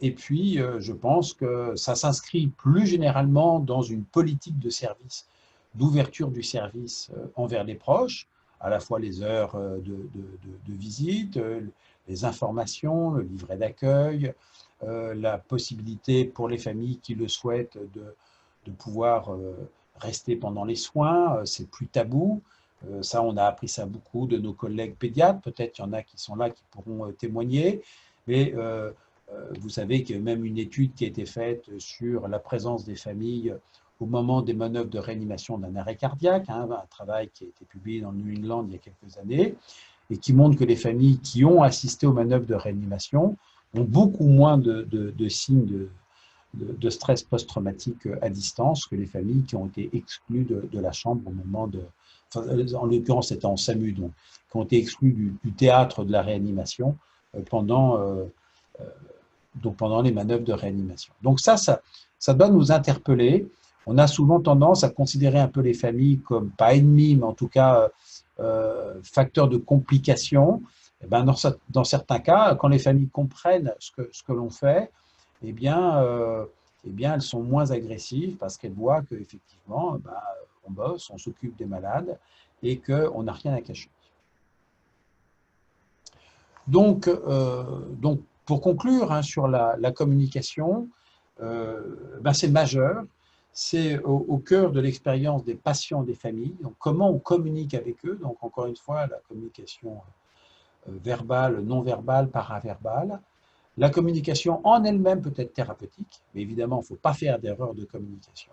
Et puis, je pense que ça s'inscrit plus généralement dans une politique de service, d'ouverture du service envers les proches, à la fois les heures de visite, les informations, le livret d'accueil, la possibilité pour les familles qui le souhaitent de pouvoir rester pendant les soins, c'est plus tabou. Ça, on a appris ça beaucoup de nos collègues pédiatres, peut-être il y en a qui sont là qui pourront témoigner, mais vous savez qu'il y a même une étude qui a été faite sur la présence des familles au moment des manœuvres de réanimation d'un arrêt cardiaque, un travail qui a été publié dans le New England il y a quelques années, et qui montre que les familles qui ont assisté aux manœuvres de réanimation ont beaucoup moins de signes de stress post-traumatique à distance que les familles qui ont été exclues de la chambre au moment de... Enfin, en l'occurrence, c'était en SAMU, donc, qui ont été exclues du théâtre de la réanimation pendant les manœuvres de réanimation. Donc ça doit nous interpeller. On a souvent tendance à considérer un peu les familles comme, pas ennemis, mais en tout cas facteurs de complications. Et ben dans certains cas, quand les familles comprennent ce que l'on fait, eh bien, elles sont moins agressives parce qu'elles voient qu'effectivement, on bosse, on s'occupe des malades et qu'on n'a rien à cacher. Donc pour conclure sur la communication, c'est majeur, c'est au cœur de l'expérience des patients, des familles. Donc, comment on communique avec eux. Donc, encore une fois, la communication verbale, non verbale, paraverbale. La communication en elle-même peut être thérapeutique, mais évidemment, il ne faut pas faire d'erreur de communication.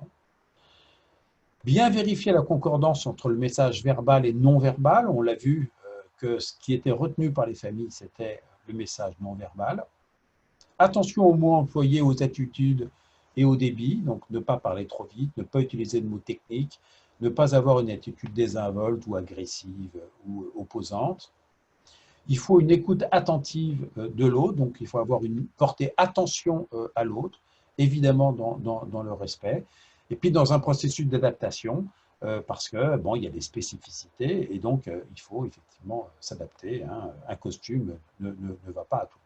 Bien vérifier la concordance entre le message verbal et non verbal. On l'a vu que ce qui était retenu par les familles, c'était le message non verbal. Attention aux mots employés, aux attitudes et au débit, donc ne pas parler trop vite, ne pas utiliser de mots techniques, ne pas avoir une attitude désinvolte ou agressive ou opposante. Il faut une écoute attentive de l'autre, donc il faut porter attention à l'autre, évidemment dans le respect, et puis dans un processus d'adaptation, parce que il y a des spécificités, et donc il faut effectivement s'adapter. Un costume ne va pas à tout.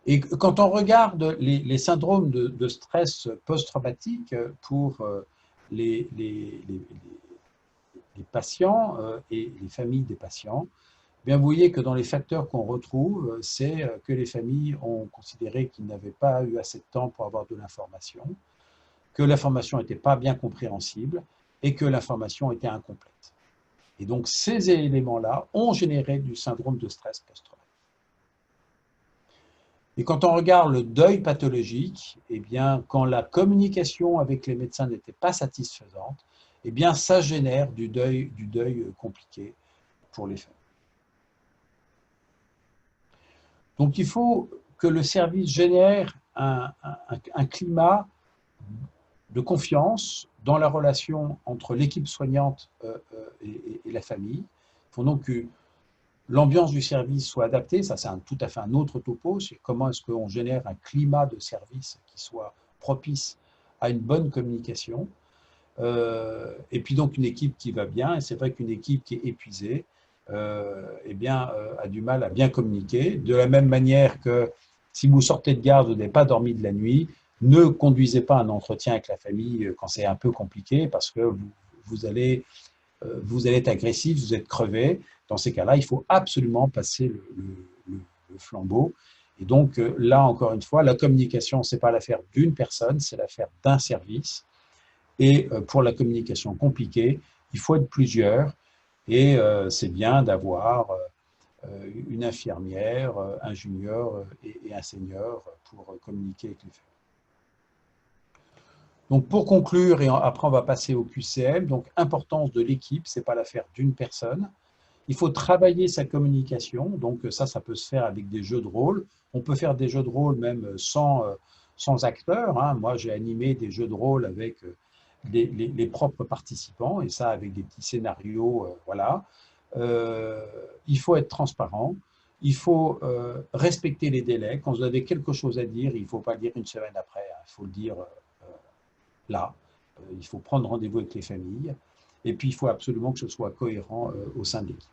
Et quand on regarde les syndromes de stress post-traumatique pour les patients et les familles des patients, bien vous voyez que dans les facteurs qu'on retrouve, c'est que les familles ont considéré qu'ils n'avaient pas eu assez de temps pour avoir de l'information, que l'information n'était pas bien compréhensible et que l'information était incomplète. Et donc ces éléments-là ont généré du syndrome de stress post-traumatique. Et quand on regarde le deuil pathologique, eh bien, quand la communication avec les médecins n'était pas satisfaisante, eh bien, ça génère du deuil compliqué pour les familles. Donc, il faut que le service génère un climat de confiance dans la relation entre l'équipe soignante et la famille. Il faut donc que l'ambiance du service soit adaptée, ça c'est tout à fait un autre topo, c'est comment est-ce qu'on génère un climat de service qui soit propice à une bonne communication, et puis donc une équipe qui va bien, et c'est vrai qu'une équipe qui est épuisée, a du mal à bien communiquer, de la même manière que si vous sortez de garde, vous n'avez pas dormi de la nuit, ne conduisez pas un entretien avec la famille quand c'est un peu compliqué, parce que vous allez être agressif, vous êtes crevé. Dans ces cas-là, il faut absolument passer le flambeau. Et donc là, encore une fois, la communication, ce n'est pas l'affaire d'une personne, c'est l'affaire d'un service. Et pour la communication compliquée, il faut être plusieurs. Et c'est bien d'avoir une infirmière, un junior et un senior pour communiquer avec les familles. Donc pour conclure, et après on va passer au QCM, donc importance de l'équipe, ce n'est pas l'affaire d'une personne. Il faut travailler sa communication, donc ça peut se faire avec des jeux de rôle. On peut faire des jeux de rôle même sans acteurs. Moi, j'ai animé des jeux de rôle avec les propres participants, et ça avec des petits scénarios, voilà. Il faut être transparent, il faut respecter les délais. Quand vous avez quelque chose à dire, il ne faut pas le dire une semaine après, il faut le dire là. Il faut prendre rendez-vous avec les familles. Et puis, il faut absolument que ce soit cohérent au sein de l'équipe.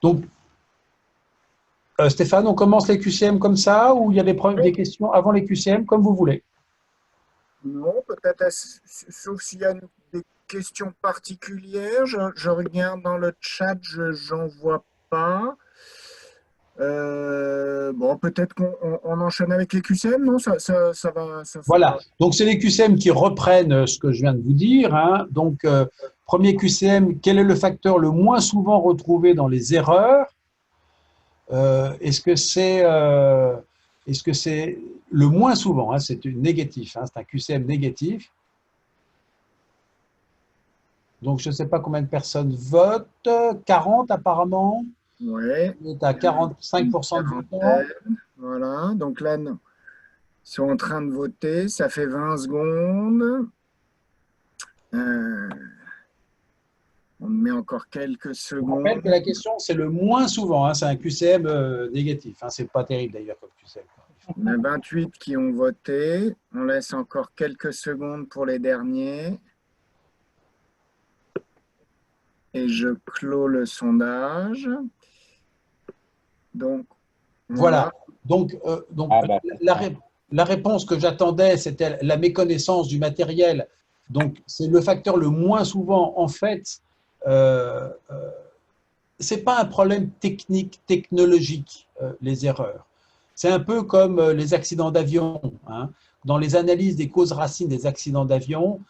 Donc, Stéphane, on commence les QCM comme ça ou il y a des questions avant les QCM, comme vous voulez? Non, peut-être, sauf s'il y a des questions particulières. Je regarde dans le chat, j'en vois pas. Bon, peut-être qu'on enchaîne avec les QCM, non? Ça va, ça Voilà. va. Donc, c'est les QCM qui reprennent ce que je viens de vous dire, hein. Donc, premier QCM, quel est le facteur le moins souvent retrouvé dans les erreurs? Est-ce que c'est le moins souvent, hein, c'est une négatif, hein, c'est un QCM négatif. Donc, je ne sais pas combien de personnes votent. 40 apparemment. Ouais, On est à il y en a une 45% de votants. quarantaine. Voilà, donc là, non. Ils sont en train de voter, ça fait 20 secondes. Euh, on met encore quelques Je vous rappelle que secondes. la question, c'est le moins souvent, hein, c'est un QCM négatif. Hein, c'est pas terrible d'ailleurs comme QCM. On a 28 qui ont voté. On laisse encore quelques secondes pour les derniers. Et je clôt le sondage. Donc, Voilà. voilà. Donc Ah bah, la réponse que j'attendais, c'était la méconnaissance du matériel. Donc, c'est le facteur le moins souvent. En fait, ce n'est pas un problème technique, technologique, les erreurs. C'est un peu comme les accidents d'avion, hein. Dans les analyses des causes racines des accidents d'avion,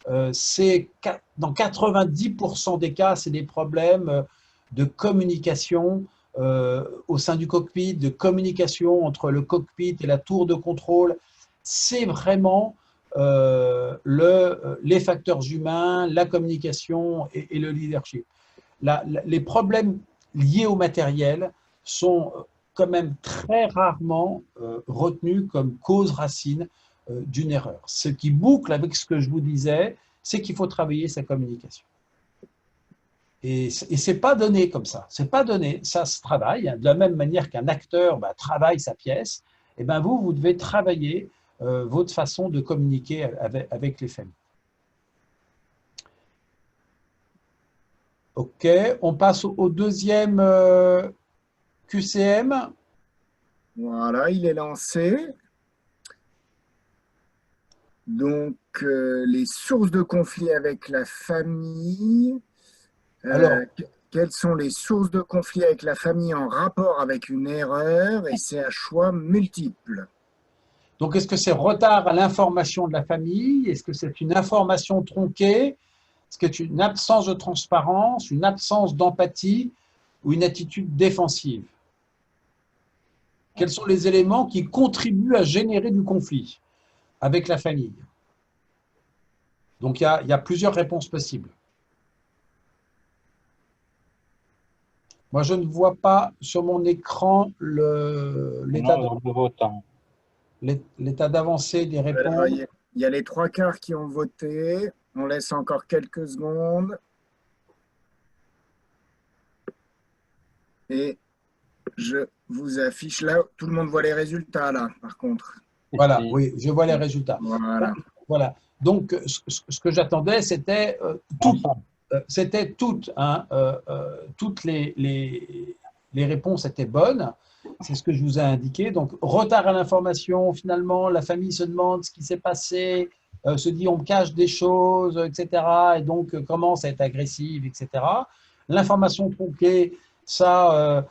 dans 90% des cas, c'est des problèmes de communication au sein du cockpit, de communication entre le cockpit et la tour de contrôle. C'est vraiment les facteurs humains, la communication et le leadership. Les problèmes liés au matériel sont quand même très rarement retenus comme cause racine d'une erreur. Ce qui boucle avec ce que je vous disais, c'est qu'il faut travailler sa communication. Et ce n'est pas donné comme ça. C'est pas donné. Ça se travaille. De la même manière qu'un acteur travaille sa pièce, et ben vous devez travailler votre façon de communiquer avec les familles. OK, on passe au deuxième QCM. Voilà, il est lancé. Donc, les sources de conflit avec la famille. Alors, Quelles sont les sources de conflit avec la famille en rapport avec une erreur? Et c'est à choix multiples. donc est-ce que c'est retard à l'information de la famille? Est-ce que c'est une information tronquée? Est-ce que c'est une absence de transparence, une absence d'empathie ou une attitude défensive? Quels sont les éléments qui contribuent à générer du conflit avec la famille? Donc, il y a plusieurs réponses possibles. Moi, je ne vois pas sur mon écran l'état d'avancée des Alors, réponses. il y a les trois quarts qui ont voté. On laisse encore quelques secondes. Et je vous affiche là. Tout le monde voit les résultats là, par contre. Voilà, oui, je vois les résultats. Voilà. Voilà. Donc, ce que j'attendais, c'était toutes, hein, toutes les réponses étaient bonnes. C'est ce que je vous ai indiqué. Donc, retard à l'information, finalement, la famille se demande ce qui s'est passé, se dit on me cache des choses, etc. Et donc, commence à être agressive, etc. L'information tronquée, ça,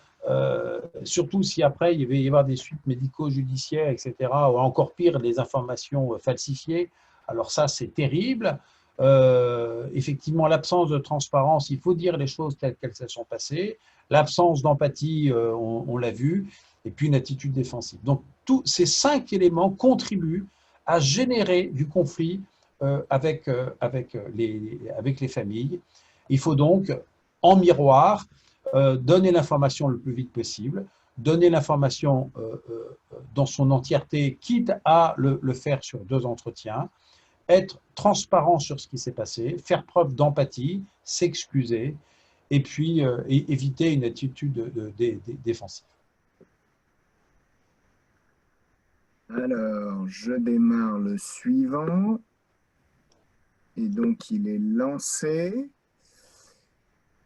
surtout si après, il va y avoir des suites médico-judiciaires, etc. Ou encore pire, des informations falsifiées. Alors ça, c'est terrible. Effectivement, l'absence de transparence, il faut dire les choses telles qu'elles se sont passées. L'absence d'empathie, on l'a vu. Et puis une attitude défensive. Donc, tous ces 5 éléments contribuent à générer du conflit avec les familles. Il faut donc, en miroir, donner l'information le plus vite possible, donner l'information dans son entièreté, quitte à le faire sur 2 entretiens, être transparent sur ce qui s'est passé, faire preuve d'empathie, s'excuser, et puis éviter une attitude défensive. Alors, je démarre le suivant. Et donc, il est lancé.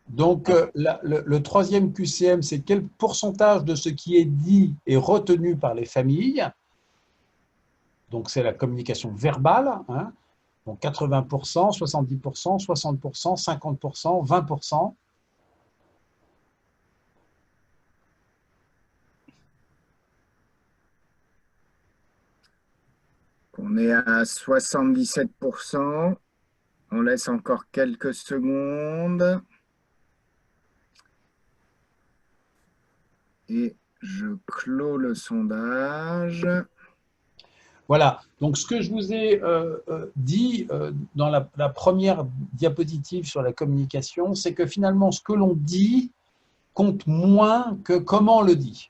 Donc, le troisième QCM, c'est quel pourcentage de ce qui est dit est retenu par les familles. Donc, c'est la communication verbale. Hein. Donc, 80%, 70%, 60%, 50%, 20%. On est à 77%. On laisse encore quelques secondes. Et je clôt le sondage. Voilà. Donc, ce que je vous ai dit dans la première diapositive sur la communication, c'est que finalement, ce que l'on dit compte moins que comment on le dit.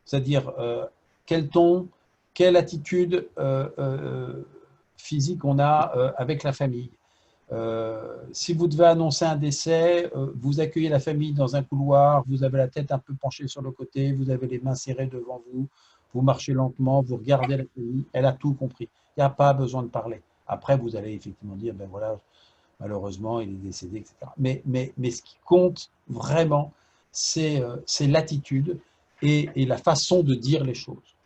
C'est-à-dire quel ton, quelle attitude physique on a avec la famille. Si vous devez annoncer un décès, vous accueillez la famille dans un couloir, vous avez la tête un peu penchée sur le côté, vous avez les mains serrées devant vous, vous marchez lentement, vous regardez la famille, elle a tout compris. Il n'y a pas besoin de parler. Après, vous allez effectivement dire, ben voilà, malheureusement, il est décédé, etc. Mais ce qui compte vraiment, c'est l'attitude et la façon de dire les choses.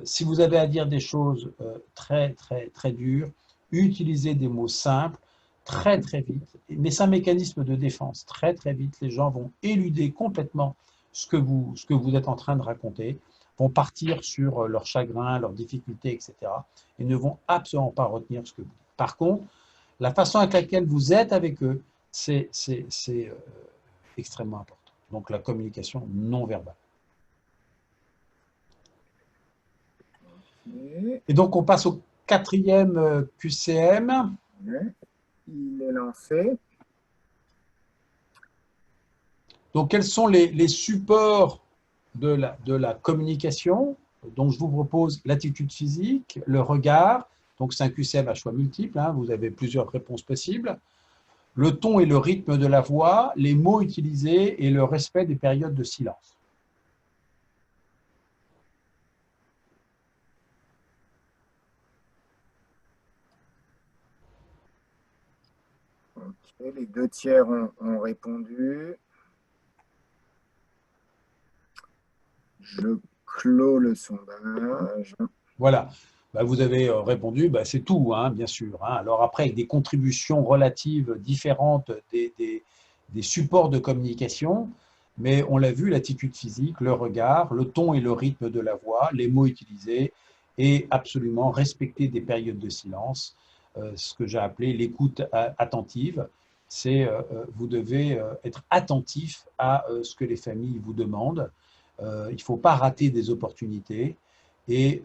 Si vous avez à dire des choses très, très, très dures, utilisez des mots simples, très, très vite. Mais c'est un mécanisme de défense. Très, très vite, les gens vont éluder complètement ce que vous êtes en train de raconter, vont partir sur leur chagrin, leurs difficultés, etc. et ne vont absolument pas retenir ce que vous dites. Par contre, la façon avec laquelle vous êtes avec eux, c'est extrêmement important. Donc, la communication non verbale. Et donc, on passe au quatrième QCM. Il est lancé. Donc, quels sont les supports de la communication? Donc, je vous propose l'attitude physique, le regard. Donc, c'est un QCM à choix multiples. Hein, vous avez plusieurs réponses possibles. Le ton et le rythme de la voix, les mots utilisés et le respect des périodes de silence. Okay, les 2/3 ont répondu. Je clôt le sondage. Voilà. Bah, vous avez répondu, bah, c'est tout, hein, bien sûr. Hein. Alors après, avec des contributions relatives différentes des supports de communication, mais on l'a vu, l'attitude physique, le regard, le ton et le rythme de la voix, les mots utilisés, et absolument respecter des périodes de silence, ce que j'ai appelé l'écoute attentive. C'est vous devez être attentif à ce que les familles vous demandent. Il ne faut pas rater des opportunités. Et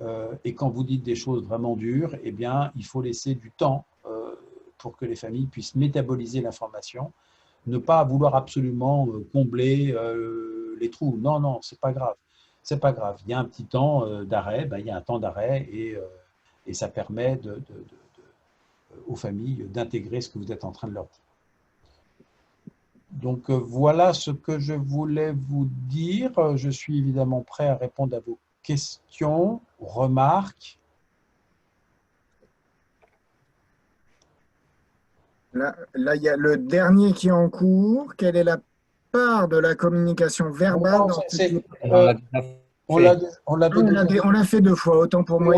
quand vous dites des choses vraiment dures, eh bien, il faut laisser du temps pour que les familles puissent métaboliser l'information, ne pas vouloir absolument combler les trous. Non, non, c'est pas grave. C'est pas grave. Il y a un petit temps d'arrêt, ben, il y a un temps d'arrêt et ça permet aux familles d'intégrer ce que vous êtes en train de leur dire. Donc voilà ce que je voulais vous dire. Je suis évidemment prêt à répondre à vos questions, remarques. Là, il y a le dernier qui est en cours. Quelle est la part de la communication verbale dans on l'a on l'a fait 2 fois, autant pour moi.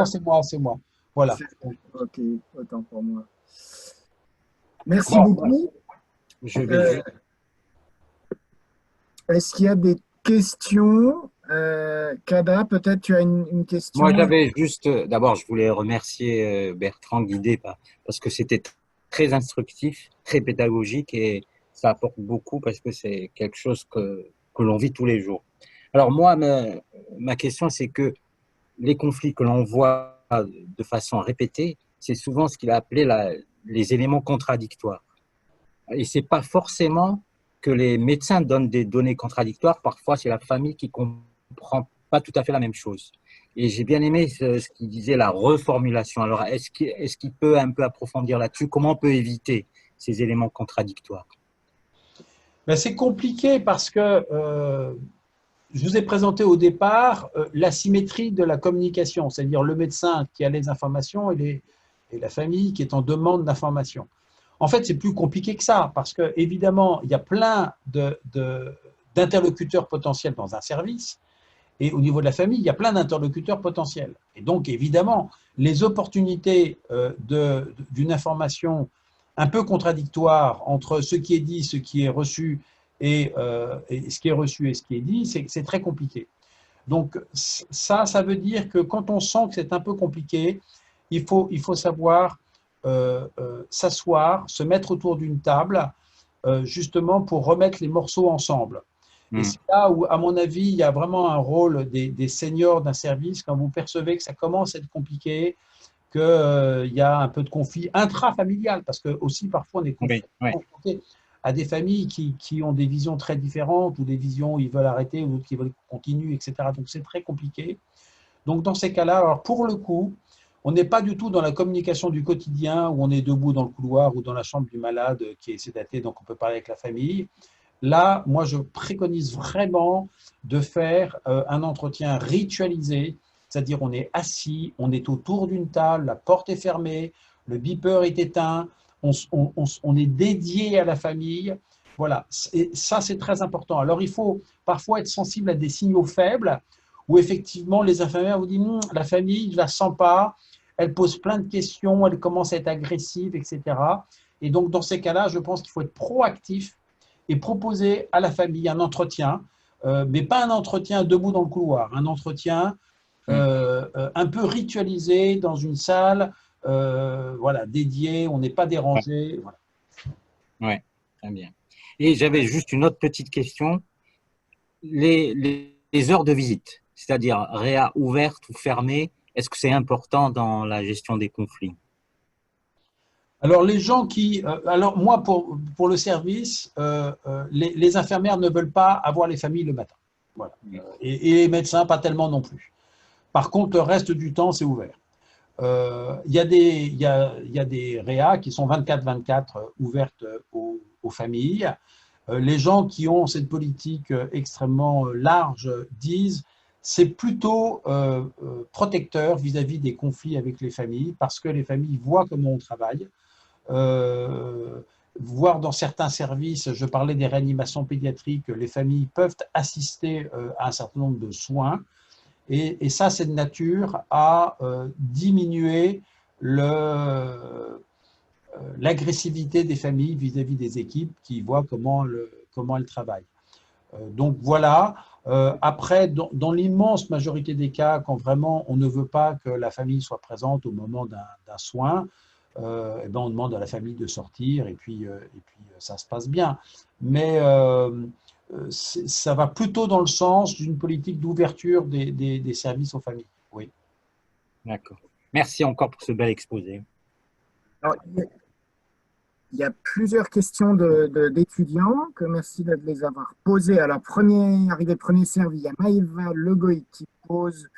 C'est moi. Voilà. Ok, autant pour moi. Merci beaucoup. Est-ce qu'il y a des questions? Kada, peut-être tu as une question? Moi, j'avais juste, d'abord, je voulais remercier Bertrand Guidé parce que c'était très instructif, très pédagogique et ça apporte beaucoup parce que c'est quelque chose que l'on vit tous les jours. Alors moi, ma question, c'est que les conflits que l'on voit de façon répétée, c'est souvent ce qu'il a appelé les éléments contradictoires. Et c'est pas forcément que les médecins donnent des données contradictoires, parfois c'est la famille qui comprend pas tout à fait la même chose. Et j'ai bien aimé ce qu'il disait, la reformulation. Alors, est-ce qu'il peut un peu approfondir là-dessus? Comment on peut éviter ces éléments contradictoires? Ben, c'est compliqué parce que je vous ai présenté au départ l'asymétrie de la communication, c'est-à-dire le médecin qui a les informations et et la famille qui est en demande d'informations. En fait, c'est plus compliqué que ça, parce que évidemment, il y a plein d'interlocuteurs potentiels dans un service, et au niveau de la famille, il y a plein d'interlocuteurs potentiels. Et donc, évidemment, les opportunités d'une information un peu contradictoire entre ce qui est dit, ce qui est reçu, et ce qui est reçu et ce qui est dit, c'est très compliqué. Donc, ça veut dire que quand on sent que c'est un peu compliqué, il faut savoir s'asseoir, se mettre autour d'une table, justement pour remettre les morceaux ensemble. Et c'est là où, à mon avis, il y a vraiment un rôle des seniors d'un service, quand vous percevez que ça commence à être compliqué, qu'il y a un peu de conflit intrafamilial, parce que aussi parfois on est confronté à des familles qui ont des visions très différentes, ou des visions où ils veulent arrêter, ou d'autres qui veulent continuer, etc. Donc c'est très compliqué. Donc dans ces cas-là, alors pour le coup, on n'est pas du tout dans la communication du quotidien, où on est debout dans le couloir ou dans la chambre du malade qui est sédaté, donc on peut parler avec la famille. Là, moi, je préconise vraiment de faire un entretien ritualisé, c'est-à-dire on est assis, on est autour d'une table, la porte est fermée, le beeper est éteint, on est dédié à la famille. Voilà, et ça, c'est très important. Alors, il faut parfois être sensible à des signaux faibles, où effectivement, les infirmières vous disent la famille, je ne la sens pas, elle pose plein de questions, elle commence à être agressive, etc. Et donc, dans ces cas-là, je pense qu'il faut être proactif et proposer à la famille un entretien, mais pas un entretien debout dans le couloir, un entretien un peu ritualisé dans une salle, voilà, dédiée, on n'est pas dérangé. Voilà. Ouais, très bien. Et j'avais juste une autre petite question. Les heures de visite, c'est-à-dire réa ouverte ou fermée, est-ce que c'est important dans la gestion des conflits? Alors, les gens qui… alors, moi, pour le service, les infirmières ne veulent pas avoir les familles le matin. Voilà. Et les médecins, pas tellement non plus. Par contre, le reste du temps, c'est ouvert. Il y a des réa qui sont 24/24 ouvertes aux familles. Les gens qui ont cette politique extrêmement large disent c'est plutôt protecteur vis-à-vis des conflits avec les familles, parce que les familles voient comment on travaille. Voire dans certains services, je parlais des réanimations pédiatriques, les familles peuvent assister à un certain nombre de soins. Et ça, c'est de nature à diminuer l'agressivité des familles vis-à-vis des équipes qui voient comment elles travaillent. Donc voilà. Après, dans l'immense majorité des cas, quand vraiment on ne veut pas que la famille soit présente au moment d'un soin, eh ben on demande à la famille de sortir et puis ça se passe bien. Mais ça va plutôt dans le sens d'une politique d'ouverture des services aux familles. Oui. D'accord. Merci encore pour ce bel exposé. Alors, il y a plusieurs questions d'étudiants que merci de les avoir posées. Alors, premier servi, il y a Maëva Legoï qui pose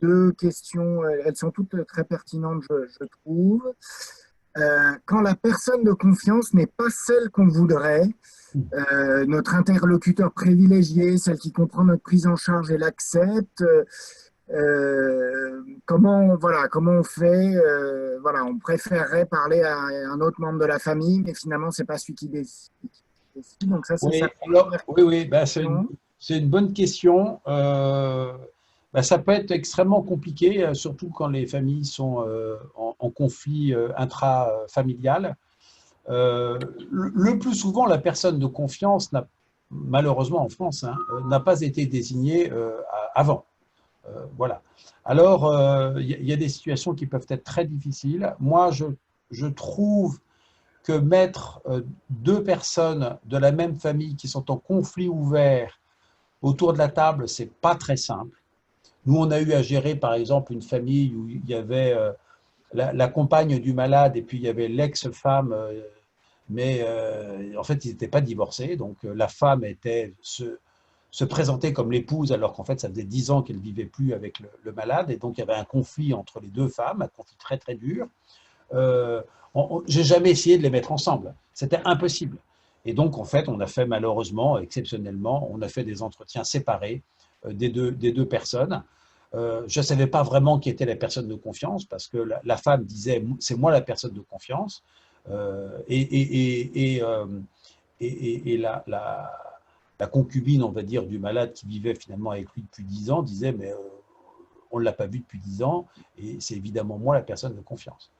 deux questions. Elles sont toutes très pertinentes, je trouve. Quand la personne de confiance n'est pas celle qu'on voudrait, notre interlocuteur privilégié, celle qui comprend notre prise en charge et l'accepte, comment on fait, on préférerait parler à un autre membre de la famille, mais finalement, c'est pas celui qui décide. Donc ça, c'est oui, ça. Oui, ben, c'est une bonne question. Ben, ça peut être extrêmement compliqué, surtout quand les familles sont en conflit intrafamilial. Le plus souvent, la personne de confiance, malheureusement en France, n'a pas été désignée avant. Voilà. Alors, il y a des situations qui peuvent être très difficiles. Moi, je trouve que mettre deux personnes de la même famille qui sont en conflit ouvert autour de la table, c'est pas très simple. Nous, on a eu à gérer, par exemple, une famille où il y avait la compagne du malade et puis il y avait l'ex-femme, mais en fait, ils n'étaient pas divorcés. Donc, la femme se présentait comme l'épouse alors qu'en fait, ça faisait 10 ans qu'elle ne vivait plus avec le malade. Et donc, il y avait un conflit entre les deux femmes, un conflit très, très dur. J'ai jamais essayé de les mettre ensemble. C'était impossible. Et donc, en fait, on a fait malheureusement, exceptionnellement, on a fait des entretiens séparés des deux personnes. Je ne savais pas vraiment qui était la personne de confiance parce que la femme disait c'est moi la personne de confiance. Et la concubine, on va dire, du malade qui vivait finalement avec lui depuis 10 ans disait mais on ne l'a pas vu depuis 10 ans et c'est évidemment moi la personne de confiance.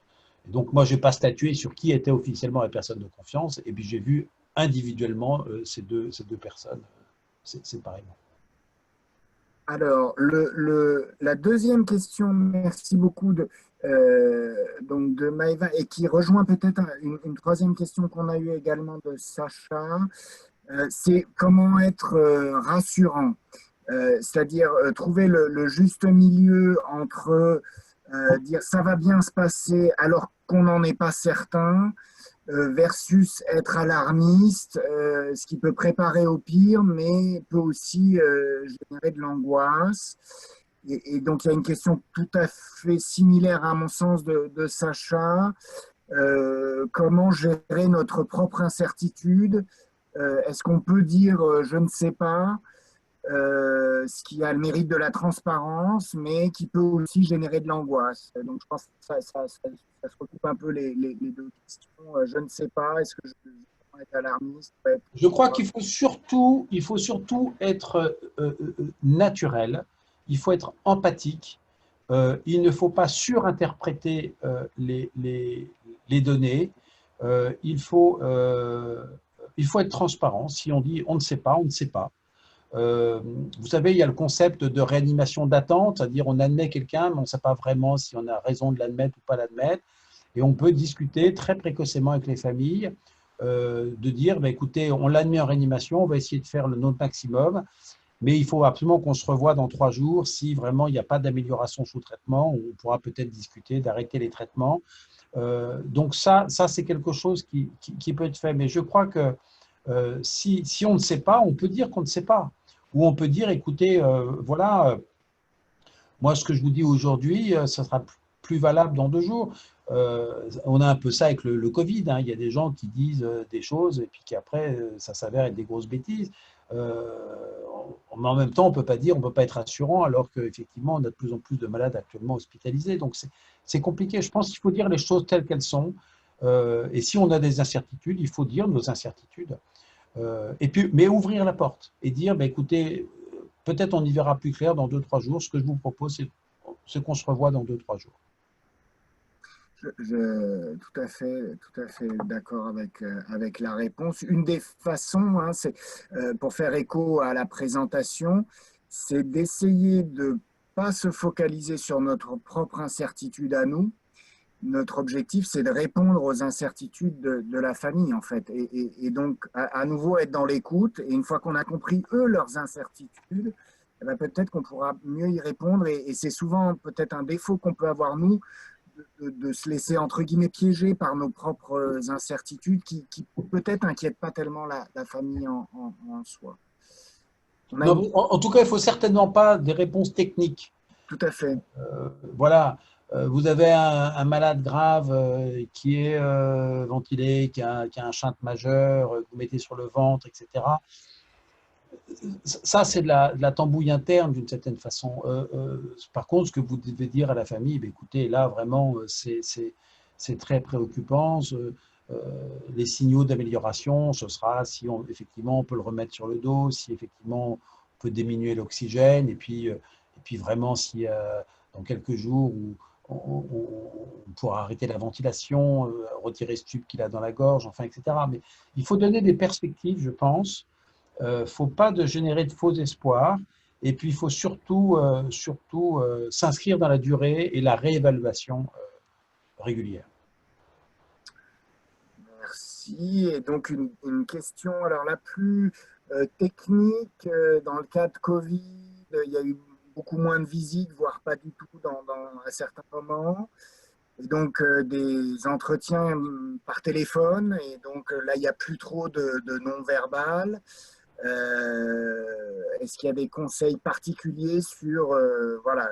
Et donc moi je n'ai pas statué sur qui était officiellement la personne de confiance et puis j'ai vu individuellement ces deux personnes séparément. Alors, la deuxième question, merci beaucoup donc de Maëva, et qui rejoint peut-être une troisième question qu'on a eue également de Sacha, c'est comment être rassurant, c'est-à-dire trouver le juste milieu entre dire ça va bien se passer alors qu'on n'en est pas certain, versus être alarmiste, ce qui peut préparer au pire, mais peut aussi générer de l'angoisse. Et donc, il y a une question tout à fait similaire, à mon sens, de Sacha. Comment gérer notre propre incertitude? Est-ce qu'on peut dire je ne sais pas, ce qui a le mérite de la transparence, mais qui peut aussi générer de l'angoisse. Donc, je pense que ça se recoupe un peu les deux questions. Je ne sais pas, est-ce que je dois être alarmiste? Je crois qu'il faut surtout être naturel, il faut être empathique, il ne faut pas surinterpréter les données, il faut être transparent. Si on dit on ne sait pas, on ne sait pas. Vous savez, il y a le concept de réanimation d'attente, c'est-à-dire on admet quelqu'un, mais on ne sait pas vraiment si on a raison de l'admettre ou pas l'admettre. Et on peut discuter très précocement avec les familles, de dire, bah, écoutez, on l'admet en réanimation, on va essayer de faire le notre maximum, mais il faut absolument qu'on se revoie dans 3 jours. Si vraiment il n'y a pas d'amélioration sous traitement, on pourra peut-être discuter d'arrêter les traitements. Donc ça c'est quelque chose qui peut être fait. Mais je crois que si on ne sait pas, on peut dire qu'on ne sait pas. Ou on peut dire, écoutez, voilà, moi ce que je vous dis aujourd'hui, ça sera plus valable dans 2 jours. On a un peu ça avec le Covid. Hein. Il y a des gens qui disent des choses et puis qu'après, ça s'avère être des grosses bêtises. Mais en même temps, on ne peut pas dire, on ne peut pas être assurant alors qu'effectivement, on a de plus en plus de malades actuellement hospitalisés. Donc, c'est compliqué. Je pense qu'il faut dire les choses telles qu'elles sont. Et si on a des incertitudes, il faut dire nos incertitudes. Et puis, mais ouvrir la porte et dire, bah, écoutez, peut-être on y verra plus clair dans 2-3 jours. Ce que je vous propose, c'est qu'on se revoie dans 2-3 jours. Tout à fait d'accord avec la réponse. Une des façons, hein, c'est, pour faire écho à la présentation, c'est d'essayer de ne pas se focaliser sur notre propre incertitude à nous. Notre objectif, c'est de répondre aux incertitudes de la famille, en fait. Et donc, à nouveau, être dans l'écoute. Et une fois qu'on a compris, eux, leurs incertitudes, eh ben, peut-être qu'on pourra mieux y répondre. Et c'est souvent peut-être un défaut qu'on peut avoir, nous, de se laisser, entre guillemets, piéger par nos propres incertitudes qui peut-être n'inquiètent pas tellement la famille en soi. Non, en tout cas, il ne faut certainement pas des réponses techniques. Tout à fait. Voilà, vous avez un malade grave qui est ventilé, qui a un shunt majeur, que vous mettez sur le ventre, etc. Ça, c'est de la tambouille interne d'une certaine façon. Par contre, ce que vous devez dire à la famille, bah, écoutez, là, vraiment, c'est très préoccupant. Les signaux d'amélioration, ce sera si effectivement on peut le remettre sur le dos, si effectivement on peut diminuer l'oxygène, et puis vraiment si dans quelques jours on pourra arrêter la ventilation, retirer ce tube qu'il a dans la gorge, enfin, etc. Mais il faut donner des perspectives, je pense. Il ne faut pas générer de faux espoirs. Et puis, il faut surtout s'inscrire dans la durée et la réévaluation régulière. Merci. Et donc, une question, alors la plus technique, dans le cas de Covid, il y a eu beaucoup moins de visites, voire pas du tout à certains moments. Et donc, des entretiens par téléphone. Et donc, là, il n'y a plus trop de non-verbal. Est-ce qu'il y a des conseils particuliers sur voilà,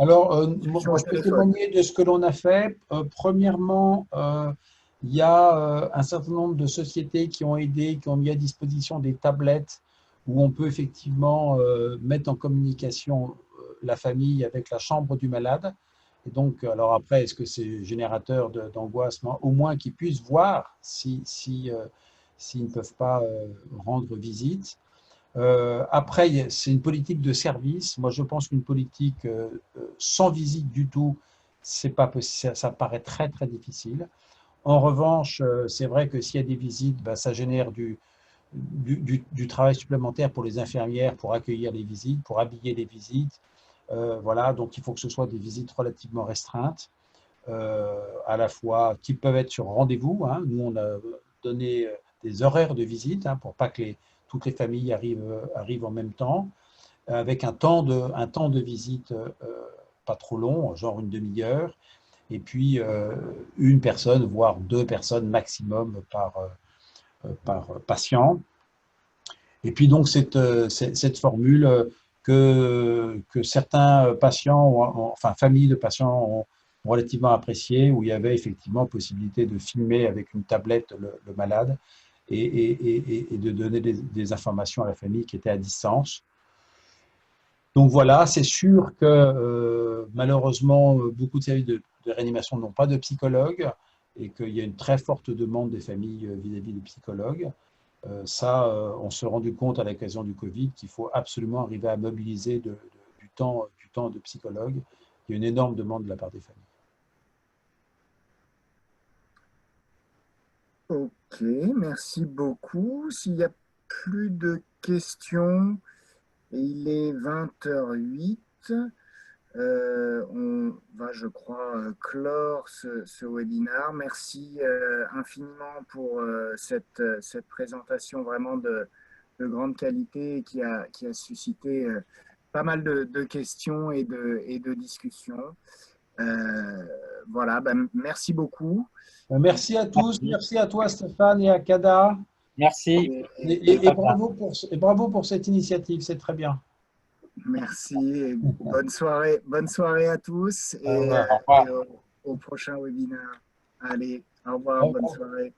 Alors, moi, je peux témoigner de ce que l'on a fait. Premièrement, il y a un certain nombre de sociétés qui ont aidé, qui ont mis à disposition des tablettes où on peut effectivement mettre en communication la famille avec la chambre du malade. Et donc, alors après, est-ce que c'est générateur d'angoisse? Au moins qu'ils puissent voir s'ils ne peuvent pas rendre visite. Après, c'est une politique de service. Moi, je pense qu'une politique sans visite du tout, c'est pas possible, ça paraît très, très difficile. En revanche, c'est vrai que s'il y a des visites, ben, ça génère du travail supplémentaire pour les infirmières, pour accueillir les visites, pour habiller les visites. Voilà, donc il faut que ce soit des visites relativement restreintes, à la fois qui peuvent être sur rendez-vous. Hein. Nous, on a donné des horaires de visite pour pas que toutes les familles arrivent en même temps, avec un temps de visite pas trop long, genre une demi-heure, et puis une personne, voire 2 personnes maximum par patient. Et puis donc cette formule que certains patients, enfin familles de patients ont relativement apprécié, où il y avait effectivement possibilité de filmer avec une tablette le malade et de donner des informations à la famille qui était à distance. Donc voilà, c'est sûr que malheureusement, beaucoup de services de réanimation n'ont pas de psychologue et qu'il y a une très forte demande des familles vis-à-vis des psychologues. Ça, on s'est rendu compte à l'occasion du Covid qu'il faut absolument arriver à mobiliser du temps de psychologue. Il y a une énorme demande de la part des familles. Ok, merci beaucoup. S'il n'y a plus de questions, il est 20h08. On va, je crois, clore ce webinaire. Merci infiniment pour cette présentation vraiment de grande qualité qui a suscité pas mal de questions et de discussions. Voilà, ben, merci beaucoup. Merci à tous, merci à toi Stéphane et à Kada. Merci. Et bravo pour cette initiative, c'est très bien. Merci et bonne soirée à tous et, Au revoir. et au prochain webinaire. Allez, au revoir, bonne soirée.